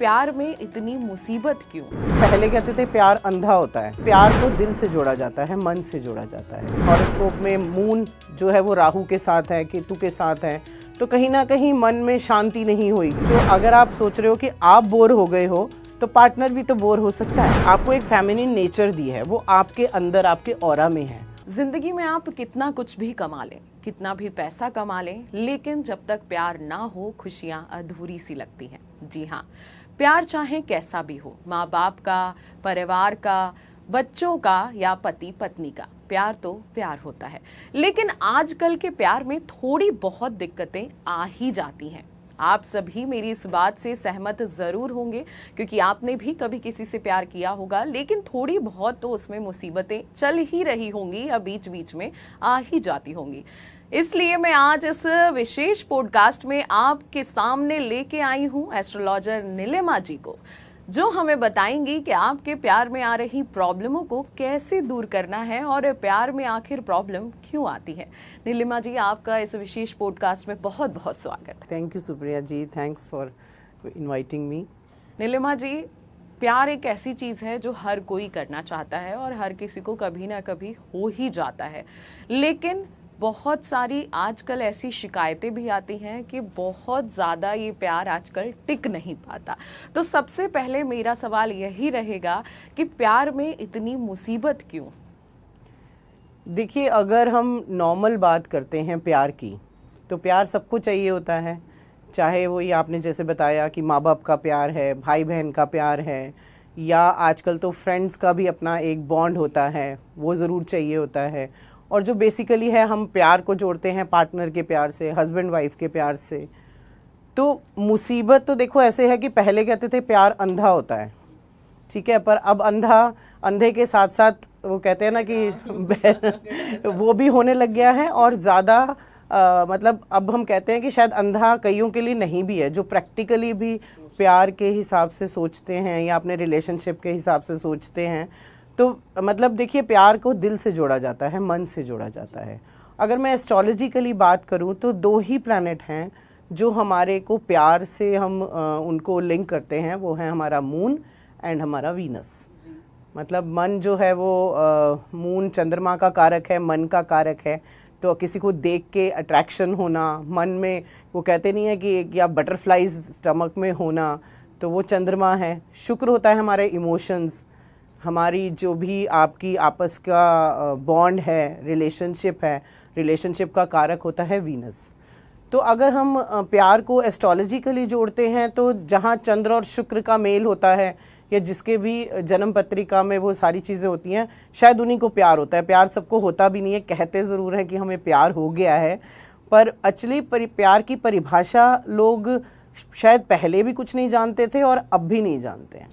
प्यार में इतनी मुसीबत क्यों? पहले कहते थे प्यार अंधा होता है। प्यार को दिल से जोड़ा जाता है, मन से जोड़ा जाता है। हॉरोस्कोप में मून जो है वो राहु के साथ है, केतु के साथ है, तो कहीं ना कहीं मन में शांति नहीं हुई। जो अगर आप सोच रहे हो कि आप बोर हो गए हो तो पार्टनर भी तो बोर हो सकता है। आपको एक फेमिनिन नेचर दी है, वो आपके अंदर, आपके ऑरा में है। जिंदगी में आप कितना कुछ भी कमा लें, कितना भी पैसा कमा लें, लेकिन जब तक प्यार ना हो खुशियां अधूरी सी लगती हैं। जी हाँ, प्यार चाहे कैसा भी हो, माँ बाप का, परिवार का, बच्चों का या पति पत्नी का, प्यार तो प्यार होता है। लेकिन आजकल के प्यार में थोड़ी बहुत दिक्कतें आ ही जाती हैं। आप सभी मेरी इस बात से सहमत जरूर होंगे, क्योंकि आपने भी कभी किसी से प्यार किया होगा, लेकिन थोड़ी बहुत तो उसमें मुसीबतें चल ही रही होंगी या बीच बीच में आ ही जाती होंगी। इसलिए मैं आज इस विशेष पॉडकास्ट में आपके सामने लेके आई हूं एस्ट्रोलॉजर नीलिमा जी को, जो हमें बताएंगी कि आपके प्यार में आ रही प्रॉब्लमों को कैसे दूर करना है और प्यार में आखिर प्रॉब्लम क्यों आती है। नीलिमा जी, आपका इस विशेष पॉडकास्ट में बहुत बहुत स्वागत है। Thank you Supriya ji, thanks for inviting me. Neelima ji, प्यार एक ऐसी चीज़ है जो हर कोई करना चाहता है और हर किसी को कभी ना कभी हो ही जाता है, लेकिन बहुत सारी आजकल ऐसी शिकायतें भी आती हैं कि बहुत ज़्यादा ये प्यार आजकल टिक नहीं पाता। तो सबसे पहले मेरा सवाल यही रहेगा कि प्यार में इतनी मुसीबत क्यों? देखिए, अगर हम नॉर्मल बात करते हैं प्यार की, तो प्यार सबको चाहिए होता है। चाहे वो ये आपने जैसे बताया कि माँ बाप का प्यार है, भाई बहन का प्यार है, या आजकल तो फ्रेंड्स का भी अपना एक बॉन्ड होता है, वो ज़रूर चाहिए होता है। और जो बेसिकली है, हम प्यार को जोड़ते हैं पार्टनर के प्यार से, हस्बैंड वाइफ के प्यार से। तो मुसीबत तो देखो ऐसे है कि पहले कहते थे प्यार अंधा होता है, ठीक है, पर अब अंधे के साथ साथ वो कहते हैं ना कि वो भी होने लग गया है। और ज़्यादा मतलब अब हम कहते हैं कि शायद अंधा कईयों के लिए नहीं भी है, जो प्रैक्टिकली भी प्यार के हिसाब से सोचते हैं या अपने रिलेशनशिप के हिसाब से सोचते हैं। तो मतलब देखिए, प्यार को दिल से जोड़ा जाता है, मन से जोड़ा जाता है। अगर मैं एस्ट्रोलॉजिकली बात करूं तो 2 ही प्लैनेट हैं जो हमारे को प्यार से हम उनको लिंक करते हैं, वो है हमारा मून एंड हमारा वीनस। मतलब मन जो है वो मून चंद्रमा का कारक है, मन का कारक है। तो किसी को देख के अट्रैक्शन होना, मन में वो कहते नहीं है कि या बटरफ्लाइज स्टमक में होना, तो वो चंद्रमा है। शुक्र होता है हमारे इमोशंस, हमारी जो भी आपकी आपस का बॉन्ड है, रिलेशनशिप है, रिलेशनशिप का कारक होता है वीनस। तो अगर हम प्यार को एस्ट्रोलॉजिकली जोड़ते हैं तो जहाँ चंद्र और शुक्र का मेल होता है, या जिसके भी जन्म पत्रिका में वो सारी चीज़ें होती हैं, शायद उन्हीं को प्यार होता है। प्यार सबको होता भी नहीं है, कहते ज़रूर हैं कि हमें प्यार हो गया है, पर एक्चुअली प्यार की परिभाषा लोग शायद पहले भी कुछ नहीं जानते थे और अब भी नहीं जानते हैं।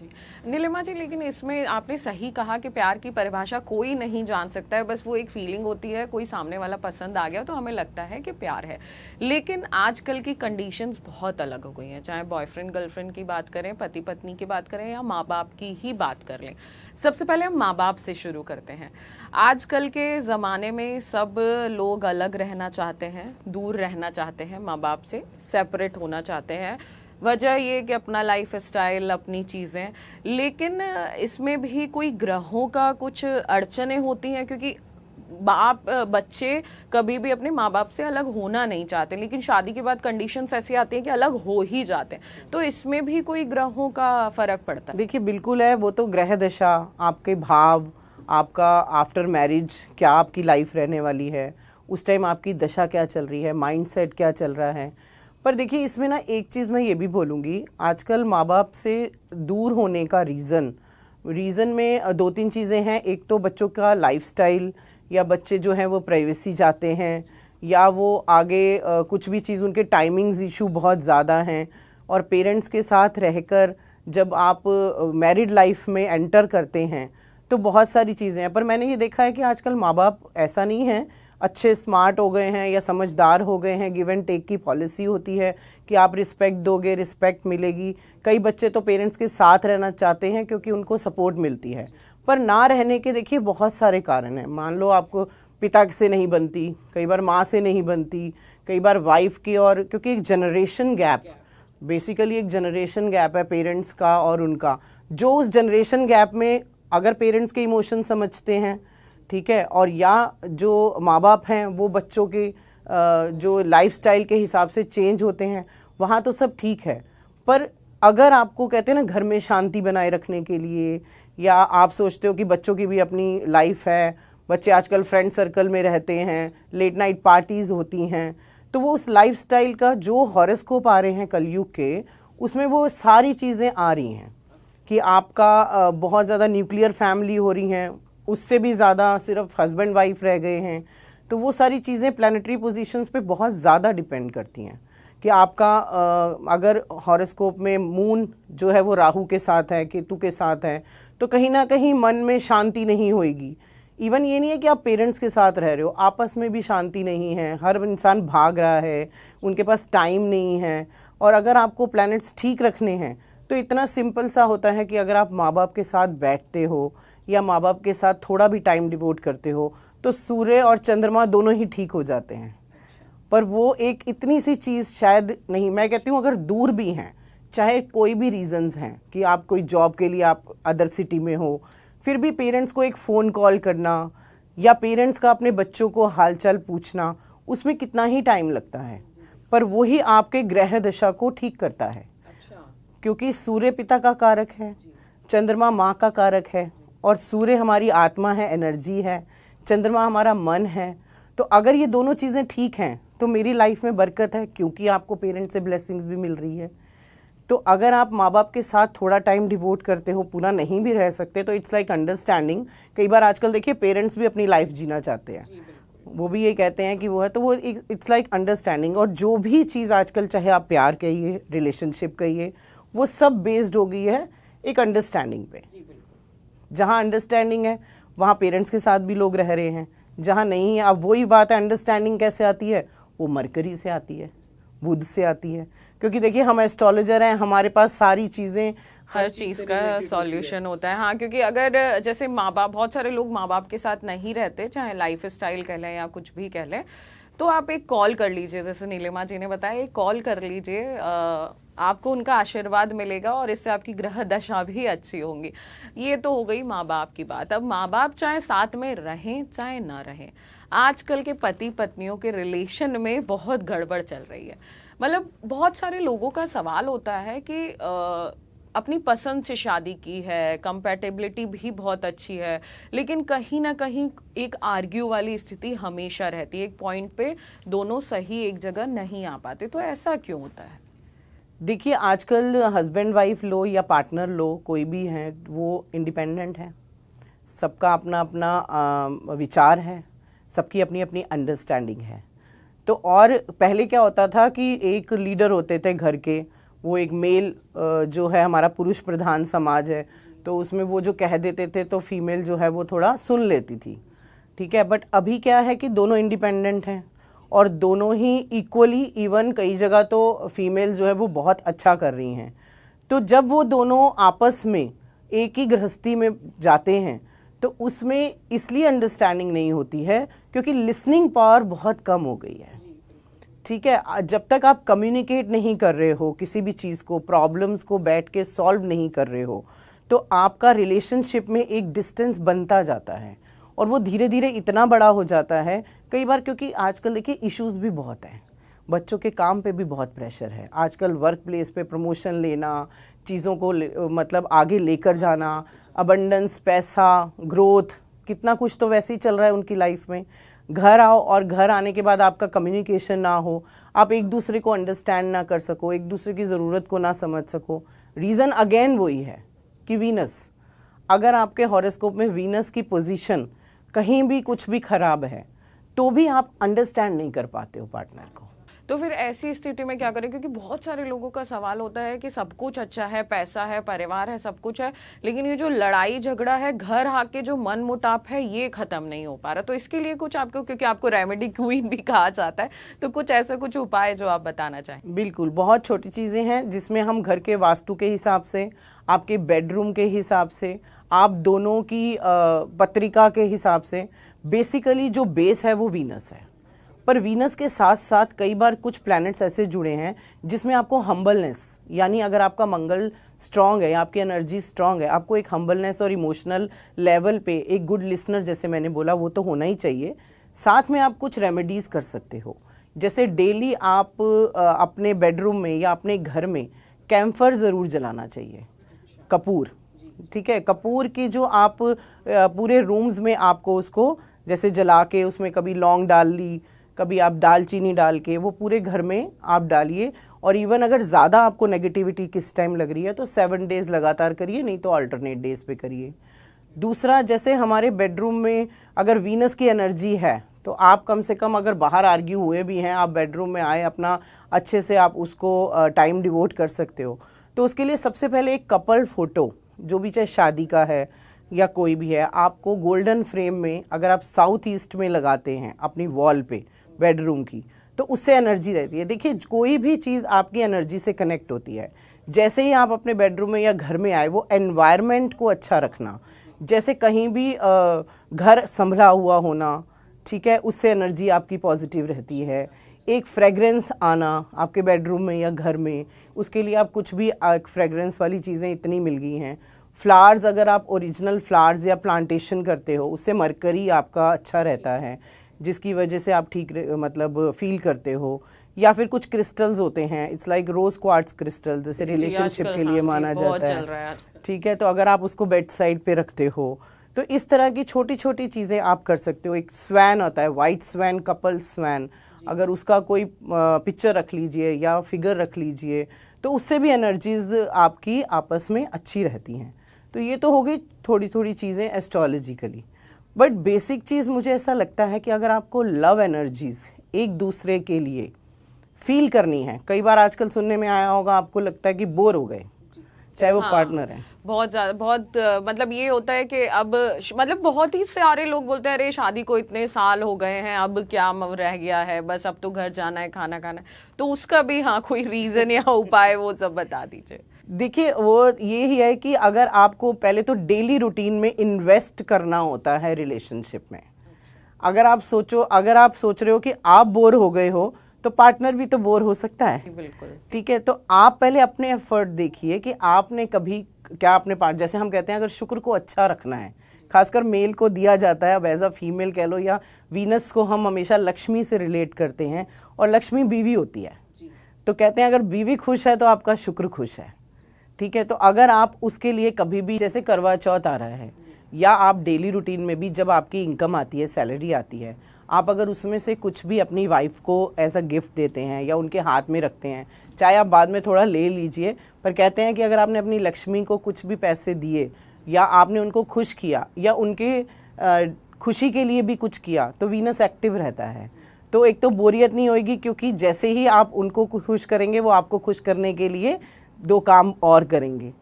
नीलिमा जी, लेकिन इसमें आपने सही कहा कि प्यार की परिभाषा कोई नहीं जान सकता है, बस वो एक फीलिंग होती है, कोई सामने वाला पसंद आ गया तो हमें लगता है कि प्यार है। लेकिन आजकल की कंडीशंस बहुत अलग हो गई हैं, चाहे बॉयफ्रेंड गर्लफ्रेंड की बात करें, पति पत्नी की बात करें या माँ बाप की ही बात कर लें। सबसे पहले हम माँ बाप से शुरू करते हैं। आजकल के ज़माने में सब लोग अलग रहना चाहते हैं, दूर रहना चाहते हैं, माँ बाप से सेपरेट होना चाहते हैं। वजह ये कि अपना लाइफ स्टाइल, अपनी चीज़ें, लेकिन इसमें भी कोई ग्रहों का कुछ अड़चनें होती हैं, क्योंकि बच्चे कभी भी अपने माँ बाप से अलग होना नहीं चाहते, लेकिन शादी के बाद कंडीशंस ऐसी आती हैं कि अलग हो ही जाते हैं। तो इसमें भी कोई ग्रहों का फर्क पड़ता है? देखिए, बिल्कुल है। वो तो ग्रह दशा, आपके भाव, आपका आफ्टर मैरिज क्या आपकी लाइफ रहने वाली है, उस टाइम आपकी दशा क्या चल रही है, माइंडसेट क्या चल रहा है। पर देखिए, इसमें ना एक चीज़ मैं ये भी बोलूँगी, आजकल माँ बाप से दूर होने का रीज़न में 2-3 चीज़ें हैं। एक तो बच्चों का लाइफस्टाइल, या बच्चे जो हैं वो प्राइवेसी चाहते हैं, या वो आगे कुछ भी चीज़, उनके टाइमिंग्स इशू बहुत ज़्यादा हैं। और पेरेंट्स के साथ रहकर जब आप मैरिड लाइफ में एंटर करते हैं तो बहुत सारी चीज़ें हैं। पर मैंने ये देखा है कि आजकल माँ बाप ऐसा नहीं है, अच्छे स्मार्ट हो गए हैं या समझदार हो गए हैं। गिव एंड टेक की पॉलिसी होती है कि आप रिस्पेक्ट दोगे, रिस्पेक्ट मिलेगी। कई बच्चे तो पेरेंट्स के साथ रहना चाहते हैं क्योंकि उनको सपोर्ट मिलती है, पर ना रहने के देखिए बहुत सारे कारण हैं। मान लो आपको पिता से नहीं बनती, कई बार माँ से नहीं बनती, कई बार वाइफ की, और क्योंकि एक जनरेशन गैप बेसिकली एक जनरेशन गैप है पेरेंट्स का और उनका, जो उस जनरेशन गैप में अगर पेरेंट्स के इमोशन समझते हैं, ठीक है, और या जो माँ बाप हैं वो बच्चों के जो लाइफस्टाइल के हिसाब से चेंज होते हैं, वहाँ तो सब ठीक है। पर अगर आपको कहते हैं ना घर में शांति बनाए रखने के लिए, या आप सोचते हो कि बच्चों की भी अपनी लाइफ है, बच्चे आजकल फ्रेंड सर्कल में रहते हैं, लेट नाइट पार्टीज़ होती हैं, तो वो उस लाइफस्टाइल का जो हॉरोस्कोप आ रहे हैं कलयुग के, उसमें वो सारी चीज़ें आ रही हैं कि आपका बहुत ज़्यादा न्यूक्लियर फैमिली हो रही हैं, उससे भी ज़्यादा सिर्फ हस्बैंड वाइफ रह गए हैं। तो वो सारी चीज़ें प्लानिटरी पोजीशंस पे बहुत ज़्यादा डिपेंड करती हैं कि आपका अगर हॉरोस्कोप में मून जो है वो राहु के साथ है, केतु के साथ है, तो कहीं ना कहीं मन में शांति नहीं होएगी। इवन ये नहीं है कि आप पेरेंट्स के साथ रह रहे हो, आपस में भी शांति नहीं है, हर इंसान भाग रहा है, उनके पास टाइम नहीं है। और अगर आपको प्लैनेट्स ठीक रखने हैं तो इतना सिंपल सा होता है कि अगर आप माँ बाप के साथ बैठते हो या माँ बाप के साथ थोड़ा भी टाइम डिवोट करते हो तो सूर्य और चंद्रमा दोनों ही ठीक हो जाते हैं। पर वो एक इतनी सी चीज़ शायद नहीं, मैं कहती हूँ अगर दूर भी हैं, चाहे कोई भी रीजंस हैं कि आप कोई जॉब के लिए आप अदर सिटी में हो, फिर भी पेरेंट्स को एक फ़ोन कॉल करना या पेरेंट्स का अपने बच्चों को हालचाल पूछना, उसमें कितना ही टाइम लगता है, पर वही आपके ग्रह दशा को ठीक करता है। क्योंकि सूर्य पिता का कारक है, चंद्रमा माँ का कारक है, और सूर्य हमारी आत्मा है, एनर्जी है, चंद्रमा हमारा मन है। तो अगर ये दोनों चीज़ें ठीक हैं तो मेरी लाइफ में बरकत है, क्योंकि आपको पेरेंट्स से ब्लेसिंग्स भी मिल रही है। तो अगर आप माँ बाप के साथ थोड़ा टाइम डिवोट करते हो, पूरा नहीं भी रह सकते, तो इट्स लाइक अंडरस्टैंडिंग। कई बार आजकल देखिए पेरेंट्स भी अपनी लाइफ जीना चाहते हैं, वो भी ये कहते हैं कि वो है, तो वो इट्स लाइक अंडरस्टैंडिंग। और जो भी चीज़ आजकल, चाहे आप प्यार कहिए, रिलेशनशिप कहिए, वो सब बेस्ड हो गई है एक अंडरस्टैंडिंग पे। जहाँ अंडरस्टैंडिंग है वहाँ पेरेंट्स के साथ भी लोग रह रहे हैं, जहाँ नहीं है, अब वही बात है, अंडरस्टैंडिंग कैसे आती है? वो मरकरी से आती है, बुध से आती है। क्योंकि देखिए हम एस्ट्रोलॉजर हैं, हमारे पास सारी चीज़ें, हर चीज़ का सॉल्यूशन होता है। हाँ, क्योंकि अगर जैसे माँ बाप, बहुत सारे लोग माँ बाप के साथ नहीं रहते, चाहे लाइफ स्टाइल कह लें या कुछ भी कह लें, तो आप एक कॉल कर लीजिए, जैसे नीलिमा जी ने बताया, एक कॉल कर लीजिए, आपको उनका आशीर्वाद मिलेगा और इससे आपकी ग्रह दशा भी अच्छी होंगी। ये तो हो गई माँ बाप की बात। अब माँ बाप चाहे साथ में रहें चाहे ना रहें, आजकल के पति पत्नियों के रिलेशन में बहुत गड़बड़ चल रही है। मतलब बहुत सारे लोगों का सवाल होता है कि अपनी पसंद से शादी की है, कंपैटिबिलिटी भी बहुत अच्छी है, लेकिन कहीं ना कहीं एक आर्ग्यू वाली स्थिति हमेशा रहती है, एक पॉइंट पे दोनों सही एक जगह नहीं आ पाते। तो ऐसा क्यों होता है? देखिए आजकल हस्बैंड वाइफ लो या पार्टनर लो, कोई भी है, वो इंडिपेंडेंट है, सबका अपना अपना विचार है, सबकी अपनी अपनी अंडरस्टैंडिंग है। तो और पहले क्या होता था कि एक लीडर होते थे घर के, वो एक मेल जो है, हमारा पुरुष प्रधान समाज है, तो उसमें वो जो कह देते थे तो फीमेल जो है वो थोड़ा सुन लेती थी, ठीक है। बट अभी क्या है कि दोनों इंडिपेंडेंट हैं और दोनों ही इक्वली, इवन कई जगह तो फीमेल जो है वो बहुत अच्छा कर रही हैं। तो जब वो दोनों आपस में एक ही गृहस्थी में जाते हैं तो उसमें इसलिए अंडरस्टैंडिंग नहीं होती है क्योंकि लिसनिंग पावर बहुत कम हो गई है, ठीक है। जब तक आप कम्युनिकेट नहीं कर रहे हो किसी भी चीज़ को, प्रॉब्लम्स को बैठ के सॉल्व नहीं कर रहे हो, तो आपका रिलेशनशिप में एक डिस्टेंस बनता जाता है और वो धीरे धीरे इतना बड़ा हो जाता है कई बार, क्योंकि आजकल देखिए इश्यूज भी बहुत हैं, बच्चों के काम पे भी बहुत प्रेशर है आजकल, वर्क प्लेस पे प्रमोशन लेना, चीज़ों को मतलब आगे लेकर जाना, अबंडेंस, पैसा, ग्रोथ, कितना कुछ तो वैसे ही चल रहा है उनकी लाइफ में। घर आओ और घर आने के बाद आपका कम्युनिकेशन ना हो, आप एक दूसरे को अंडरस्टैंड ना कर सको, एक दूसरे की ज़रूरत को ना समझ सको। रीज़न अगेन वही है कि वीनस, अगर आपके हॉरोस्कोप में वीनस की पोजीशन कहीं भी कुछ भी खराब है तो भी आप अंडरस्टैंड नहीं कर पाते हो पार्टनर को। तो फिर ऐसी स्थिति में क्या करें? क्योंकि बहुत सारे लोगों का सवाल होता है कि सब कुछ अच्छा है, पैसा है, परिवार है, सब कुछ है, लेकिन ये जो लड़ाई झगड़ा है, घर आके जो मन मुटाव है, ये खत्म नहीं हो पा रहा। तो इसके लिए कुछ आपको, क्योंकि आपको रेमेडी क्वीन भी कहा जाता है, तो कुछ ऐसा कुछ उपाय जो आप बताना चाहें? बिल्कुल, बहुत छोटी चीज़ें हैं जिसमें हम घर के वास्तु के हिसाब से, आपके बेडरूम के हिसाब से, आप दोनों की पत्रिका के हिसाब से, बेसिकली जो बेस है वो वीनस है। पर वीनस के साथ साथ कई बार कुछ प्लैनेट्स ऐसे जुड़े हैं जिसमें आपको हम्बलनेस, यानी अगर आपका मंगल स्ट्रांग है या आपकी एनर्जी स्ट्रांग है, आपको एक हम्बलनेस और इमोशनल लेवल पे एक गुड लिसनर जैसे मैंने बोला वो तो होना ही चाहिए। साथ में आप कुछ रेमेडीज कर सकते हो, जैसे डेली आप अपने बेडरूम में या अपने घर में कैम्फर ज़रूर जलाना चाहिए, कपूर, ठीक है। कपूर की जो आप पूरे रूम्स में आपको उसको जैसे जला के उसमें कभी लौंग डाल ली, कभी आप दालचीनी डाल के वो पूरे घर में आप डालिए। और इवन अगर ज़्यादा आपको नेगेटिविटी किस टाइम लग रही है तो 7 डेज़ लगातार करिए, नहीं तो अल्टरनेट डेज पे करिए। दूसरा, जैसे हमारे बेडरूम में अगर वीनस की एनर्जी है तो आप कम से कम अगर बाहर आर्ग्यू हुए भी हैं, आप बेडरूम में आए, अपना अच्छे से आप उसको टाइम डिवोट कर सकते हो। तो उसके लिए सबसे पहले एक कपल फोटो, जो भी चाहे शादी का है या कोई भी है, आपको गोल्डन फ्रेम में अगर आप साउथ ईस्ट में लगाते हैं अपनी वॉल पे बेडरूम की, तो उससे एनर्जी रहती है। देखिए, कोई भी चीज़ आपकी एनर्जी से कनेक्ट होती है। जैसे ही आप अपने बेडरूम में या घर में आए, वो एनवायरनमेंट को अच्छा रखना, जैसे कहीं भी घर संभला हुआ होना, ठीक है, उससे एनर्जी आपकी पॉजिटिव रहती है। एक फ्रेगरेंस आना आपके बेडरूम में या घर में, उसके लिए आप कुछ भी फ्रेगरेंस वाली चीज़ें इतनी मिल गई हैं। फ्लावर्स, अगर आप ओरिजिनल फ्लावर्स या प्लांटेशन करते हो, उससे मरकरी आपका अच्छा रहता है, जिसकी वजह से आप ठीक मतलब फील करते हो। या फिर कुछ क्रिस्टल्स होते हैं, it's like rose quartz crystal, जैसे रिलेशनशिप के लिए माना जाता है, ठीक है। तो अगर आप उसको बेड साइड पे रखते हो तो इस तरह की छोटी छोटी चीज़ें आप कर सकते हो। एक स्वैन होता है, वाइट स्वैन, कपल स्वैन, अगर उसका कोई पिक्चर रख लीजिए या फिगर रख लीजिए, तो उससे भी एनर्जीज आपकी आपस में अच्छी रहती हैं। तो ये तो हो गई थोड़ी थोड़ी चीज़ें एस्ट्रोलॉजिकली। बट बेसिक चीज़ मुझे ऐसा लगता है कि अगर आपको लव एनर्जीज एक दूसरे के लिए फील करनी है, कई बार आजकल सुनने में आया होगा, आपको लगता है कि बोर हो गए, चाहे वो पार्टनर है, बहुत ज्यादा, बहुत मतलब ये होता है कि अब मतलब बहुत ही सारे लोग बोलते हैं, अरे शादी को इतने साल हो गए हैं, अब क्या रह गया है, बस अब तो घर जाना है, खाना खाना है। तो उसका भी हाँ कोई रीजन या उपाय वो सब बता दीजिए। देखिए, वो ये ही है कि अगर आपको पहले तो डेली रूटीन में इन्वेस्ट करना होता है रिलेशनशिप में। अगर आप सोच रहे हो कि आप बोर हो गए हो, तो पार्टनर भी तो बोर हो सकता है, बिल्कुल, ठीक है। तो आप पहले अपने एफर्ट देखिए कि आपने कभी क्या अपने पार्ट, जैसे हम कहते हैं अगर शुक्र को अच्छा रखना है, खासकर मेल को दिया जाता है, अब एज अ फीमेल कह लो, या वीनस को हम हमेशा लक्ष्मी से रिलेट करते हैं, और लक्ष्मी बीवी होती है। तो कहते हैं अगर बीवी खुश है तो आपका शुक्र खुश है, ठीक है। तो अगर आप उसके लिए कभी भी, जैसे करवा चौथ आ रहा है, या आप डेली रूटीन में भी जब आपकी इनकम आती है, सैलरी आती है, आप अगर उसमें से कुछ भी अपनी वाइफ को एज अ गिफ्ट देते हैं या उनके हाथ में रखते हैं, चाहे आप बाद में थोड़ा ले लीजिए, पर कहते हैं कि अगर आपने अपनी लक्ष्मी को कुछ भी पैसे दिए या आपने उनको खुश किया या उनके खुशी के लिए भी कुछ किया, तो वीनस एक्टिव रहता है। तो एक तो बोरियत नहीं होगी, क्योंकि जैसे ही आप उनको खुश करेंगे, वो आपको खुश करने के लिए 2 काम और करेंगे।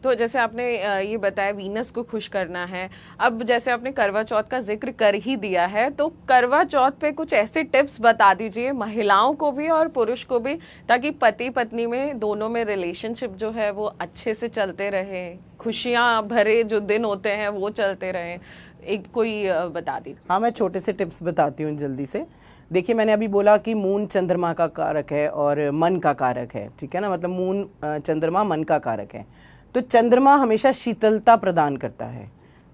तो जैसे आपने ये बताया वीनस को खुश करना है, अब जैसे आपने करवा चौथ का जिक्र कर ही दिया है, तो करवा चौथ पे कुछ ऐसे टिप्स बता दीजिए महिलाओं को भी और पुरुष को भी, ताकि पति पत्नी में दोनों में रिलेशनशिप जो है वो अच्छे से चलते रहे, खुशियां भरे जो दिन होते हैं वो चलते रहे। एक कोई बता दीजिए। हाँ, मैं छोटे से टिप्स बताती हूँ जल्दी से। देखिए, मैंने अभी बोला कि मून चंद्रमा का कारक है और मन का कारक है, ठीक है ना, मतलब मून चंद्रमा मन का कारक है। तो चंद्रमा हमेशा शीतलता प्रदान करता है,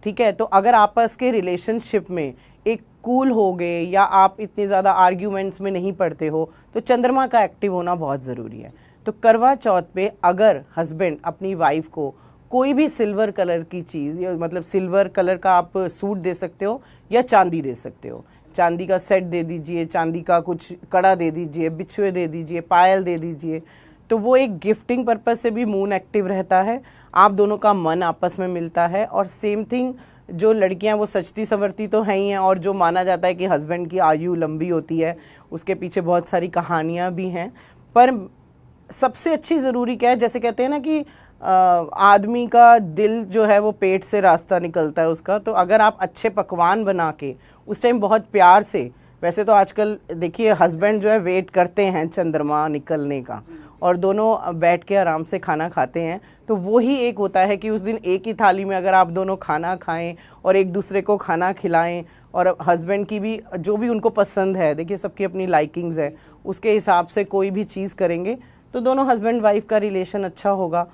ठीक है। तो अगर आपस के रिलेशनशिप में एक कूल हो गए या आप इतने ज़्यादा आर्ग्यूमेंट्स में नहीं पड़ते हो, तो चंद्रमा का एक्टिव होना बहुत ज़रूरी है। तो करवा चौथ पे अगर हस्बैंड अपनी वाइफ को कोई भी सिल्वर कलर की चीज़, या मतलब सिल्वर कलर का आप सूट दे सकते हो या चांदी दे सकते हो, चांदी का सेट दे दीजिए, चांदी का कुछ कड़ा दे दीजिए, बिछुए दे दीजिए, पायल दे दीजिए, तो वो एक गिफ्टिंग पर्पस से भी मून एक्टिव रहता है, आप दोनों का मन आपस में मिलता है। और सेम थिंग, जो लड़कियां वो सजती संवरती तो हैं ही हैं, और जो माना जाता है कि हस्बैंड की आयु लंबी होती है, उसके पीछे बहुत सारी कहानियां भी हैं। पर सबसे अच्छी ज़रूरी क्या है, जैसे कहते हैं ना कि आदमी का दिल जो है वो पेट से रास्ता निकलता है उसका, तो अगर आप अच्छे पकवान बना के उस टाइम बहुत प्यार से, वैसे तो आजकल देखिए हस्बैंड जो है वेट करते हैं चंद्रमा निकलने का, और दोनों बैठ के आराम से खाना खाते हैं, तो वो ही एक होता है कि उस दिन एक ही थाली में अगर आप दोनों खाना खाएं और एक दूसरे को खाना खिलाएं और हस्बैंड की भी जो भी उनको पसंद है, देखिए सबकी अपनी लाइकिंग्स है, उसके हिसाब से कोई भी चीज़ करेंगे तो दोनों हस्बैंड वाइफ का रिलेशन अच्छा होगा,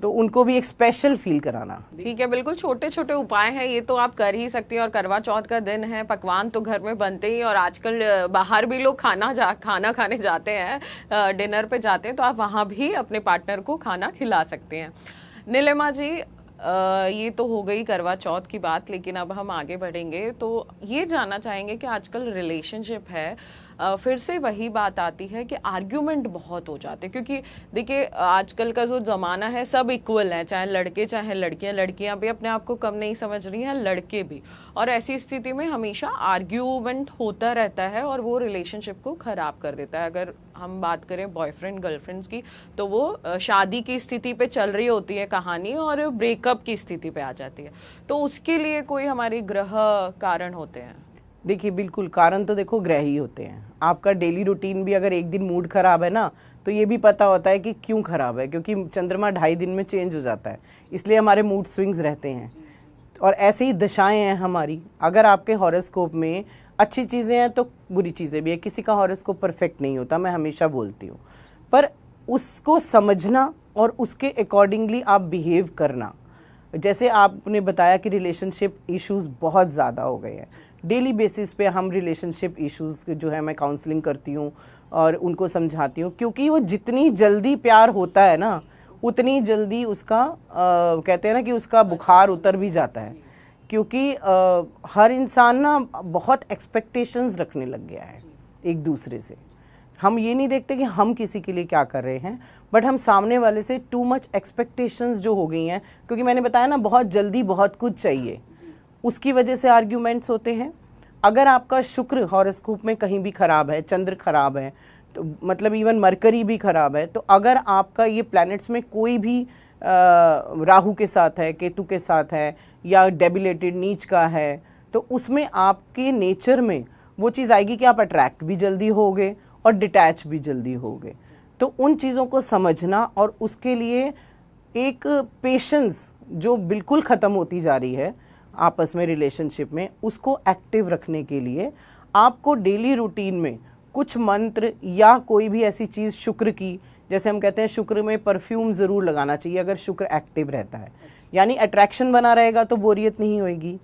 तो उनको भी एक स्पेशल फील कराना। ठीक है, बिल्कुल छोटे छोटे उपाय हैं, ये तो आप कर ही सकती हैं। और करवा चौथ का दिन है, पकवान तो घर में बनते ही, और आजकल बाहर भी लोग खाना खाने जाते हैं, डिनर पे जाते हैं, तो आप वहाँ भी अपने पार्टनर को खाना खिला सकते हैं। नीलिमा जी, ये तो हो गई करवा चौथ की बात, लेकिन अब हम आगे बढ़ेंगे तो ये जानना चाहेंगे कि आजकल रिलेशनशिप है, फिर से वही बात आती है कि आर्ग्यूमेंट बहुत हो जाते हैं, क्योंकि देखिए आजकल का जो ज़माना है सब इक्वल है, चाहे लड़के चाहे लड़कियां, लड़कियां भी अपने आप को कम नहीं समझ रही हैं, लड़के भी। और ऐसी स्थिति में हमेशा आर्ग्यूमेंट होता रहता है और वो रिलेशनशिप को ख़राब कर देता है। अगर हम बात करें बॉयफ्रेंड गर्लफ्रेंड्स की, तो वो शादी की स्थिति पे चल रही होती है कहानी और ब्रेकअप की स्थिति पे आ जाती है, तो उसके लिए कोई हमारे ग्रह कारण होते हैं? देखिए बिल्कुल, कारण तो देखो ग्रह ही होते हैं। आपका डेली रूटीन भी अगर एक दिन मूड खराब है ना, तो ये भी पता होता है कि क्यों खराब है, क्योंकि चंद्रमा 2.5 दिन में चेंज हो जाता है, इसलिए हमारे मूड स्विंग्स रहते हैं। और ऐसे ही दशाएं हैं हमारी। अगर आपके हॉरोस्कोप में अच्छी चीज़ें हैं तो बुरी चीज़ें भी है, किसी का हॉरोस्कोप परफेक्ट नहीं होता, मैं हमेशा बोलती हूँ, पर उसको समझना और उसके अकॉर्डिंगली आप बिहेव करना। जैसे आपने बताया कि रिलेशनशिप इश्यूज बहुत ज़्यादा हो गए हैं, डेली बेसिस पे हम रिलेशनशिप इश्यूज जो है मैं काउंसलिंग करती हूँ और उनको समझाती हूँ, क्योंकि वो जितनी जल्दी प्यार होता है ना, उतनी जल्दी उसका कहते हैं ना कि उसका बुखार उतर भी जाता है, क्योंकि हर इंसान ना बहुत एक्सपेक्टेशंस रखने लग गया है एक दूसरे से। हम ये नहीं देखते कि हम किसी के लिए क्या कर रहे हैं, बट हम सामने वाले से टू मच एक्सपेक्टेशंस जो हो गई हैं, क्योंकि मैंने बताया ना बहुत जल्दी बहुत कुछ चाहिए, उसकी वजह से आर्ग्यूमेंट्स होते हैं। अगर आपका शुक्र हॉरोस्कोप में कहीं भी खराब है, चंद्र खराब है, तो मतलब इवन मरकरी भी खराब है, तो अगर आपका ये प्लैनेट्स में कोई भी राहु के साथ है, केतु के साथ है, या डेबिलेटेड नीच का है, तो उसमें आपके नेचर में वो चीज़ आएगी कि आप अट्रैक्ट भी जल्दी होगे और डिटैच भी जल्दी होगे। तो उन चीज़ों को समझना और उसके लिए एक पेशेंस जो बिल्कुल ख़त्म होती जा रही है आपस में रिलेशनशिप में, उसको एक्टिव रखने के लिए आपको डेली रूटीन में कुछ मंत्र या कोई भी ऐसी चीज़ शुक्र की, जैसे हम कहते हैं शुक्र में परफ्यूम ज़रूर लगाना चाहिए अगर शुक्र एक्टिव रहता है, यानी अट्रैक्शन बना रहेगा तो बोरियत नहीं होएगी।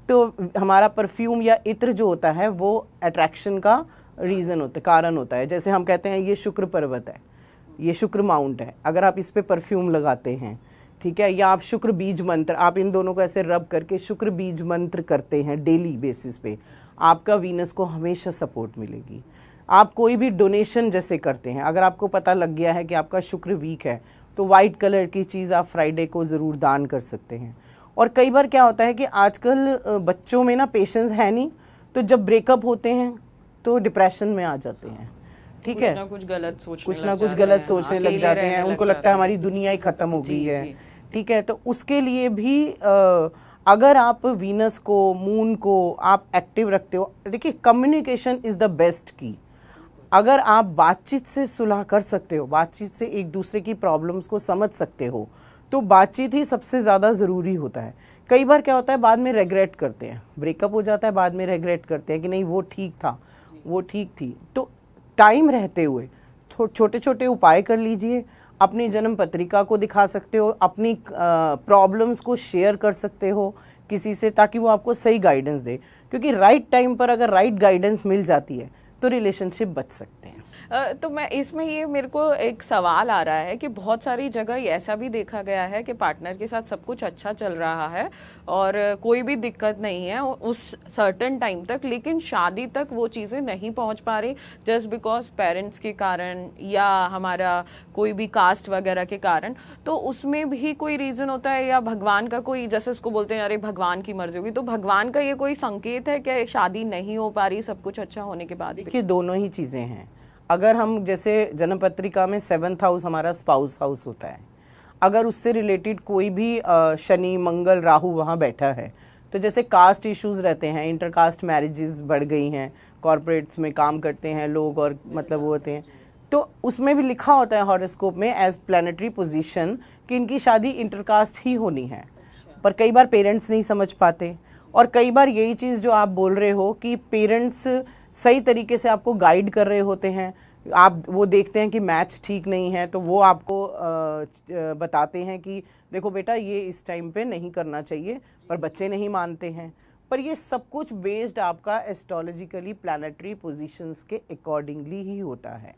तो हमारा परफ्यूम या इत्र जो होता है वो अट्रैक्शन का रीज़न होता है, कारण होता है। जैसे हम कहते हैं ये शुक्र पर्वत है, ये शुक्र माउंट है, अगर आप इस पे परफ्यूम लगाते हैं, ठीक है, या आप शुक्र बीज मंत्र, आप इन दोनों को ऐसे रब करके शुक्र बीज मंत्र करते हैं डेली बेसिस पे, आपका वीनस को हमेशा सपोर्ट मिलेगी। आप कोई भी डोनेशन जैसे करते हैं, अगर आपको पता लग गया है कि आपका शुक्र वीक है, तो वाइट कलर की चीज़ आप फ्राइडे को ज़रूर दान कर सकते हैं। और कई बार क्या होता है कि आजकल बच्चों में ना पेशेंस है नहीं, तो जब ब्रेकअप होते हैं तो डिप्रेशन में आ जाते हैं, ठीक है, कुछ ना कुछ गलत सोचने लग जाते हैं, उनको लगता है हमारी दुनिया ही खत्म हो गई है, ठीक है। तो उसके लिए भी अगर आप वीनस को, मून को आप एक्टिव रखते हो, देखिए कम्युनिकेशन इज द बेस्ट की। अगर आप बातचीत से सुलह कर सकते हो, बातचीत से एक दूसरे की प्रॉब्लम्स को समझ सकते हो, तो बातचीत ही सबसे ज़्यादा ज़रूरी होता है। कई बार क्या होता है, बाद में रेग्रेट करते हैं, ब्रेकअप हो जाता है, बाद में रेग्रेट करते हैं कि नहीं वो ठीक था, वो ठीक थी। तो टाइम रहते हुए छोटे छोटे उपाय कर लीजिए, अपनी जन्म पत्रिका को दिखा सकते हो, अपनी प्रॉब्लम्स को शेयर कर सकते हो किसी से, ताकि वो आपको सही गाइडेंस दे, क्योंकि राइट टाइम पर अगर राइट गाइडेंस मिल जाती है तो रिलेशनशिप बच सकते हैं। तो मैं इसमें ये मेरे को एक सवाल आ रहा है कि बहुत सारी जगह ऐसा भी देखा गया है कि पार्टनर के साथ सब कुछ अच्छा चल रहा है और कोई भी दिक्कत नहीं है उस सर्टेन टाइम तक, लेकिन शादी तक वो चीज़ें नहीं पहुंच पा रही जस्ट बिकॉज पेरेंट्स के कारण या हमारा कोई भी कास्ट वगैरह के कारण। तो उसमें भी कोई रीज़न होता है या भगवान का कोई, जैसे उसको बोलते हैं अरे भगवान की मर्जी होगी, तो भगवान का ये कोई संकेत है कि शादी नहीं हो पा रही सब कुछ अच्छा होने के बाद? देखिए दोनों ही चीज़ें हैं। अगर हम जैसे जन्म पत्रिका में 7th हाउस हमारा स्पाउस हाउस होता है, अगर उससे रिलेटेड कोई भी शनि मंगल राहु वहाँ बैठा है, तो जैसे कास्ट इश्यूज रहते हैं, इंटरकास्ट मैरिजेस बढ़ गई हैं, कॉरपोरेट्स में काम करते हैं लोग और मतलब वो होते हैं, तो उसमें भी लिखा होता है हॉरोस्कोप में एज प्लैनेटरी पोजीशन कि इनकी शादी इंटरकास्ट ही होनी है। पर कई बार पेरेंट्स नहीं समझ पाते और कई बार यही चीज़ जो आप बोल रहे हो कि पेरेंट्स सही तरीके से आपको गाइड कर रहे होते हैं, आप वो देखते हैं कि मैच ठीक नहीं है तो वो आपको बताते हैं कि देखो बेटा ये इस टाइम पे नहीं करना चाहिए, पर बच्चे नहीं मानते हैं। पर ये सब कुछ बेस्ड आपका एस्ट्रोलॉजिकली प्लैनेटरी पोजीशंस के अकॉर्डिंगली ही होता है।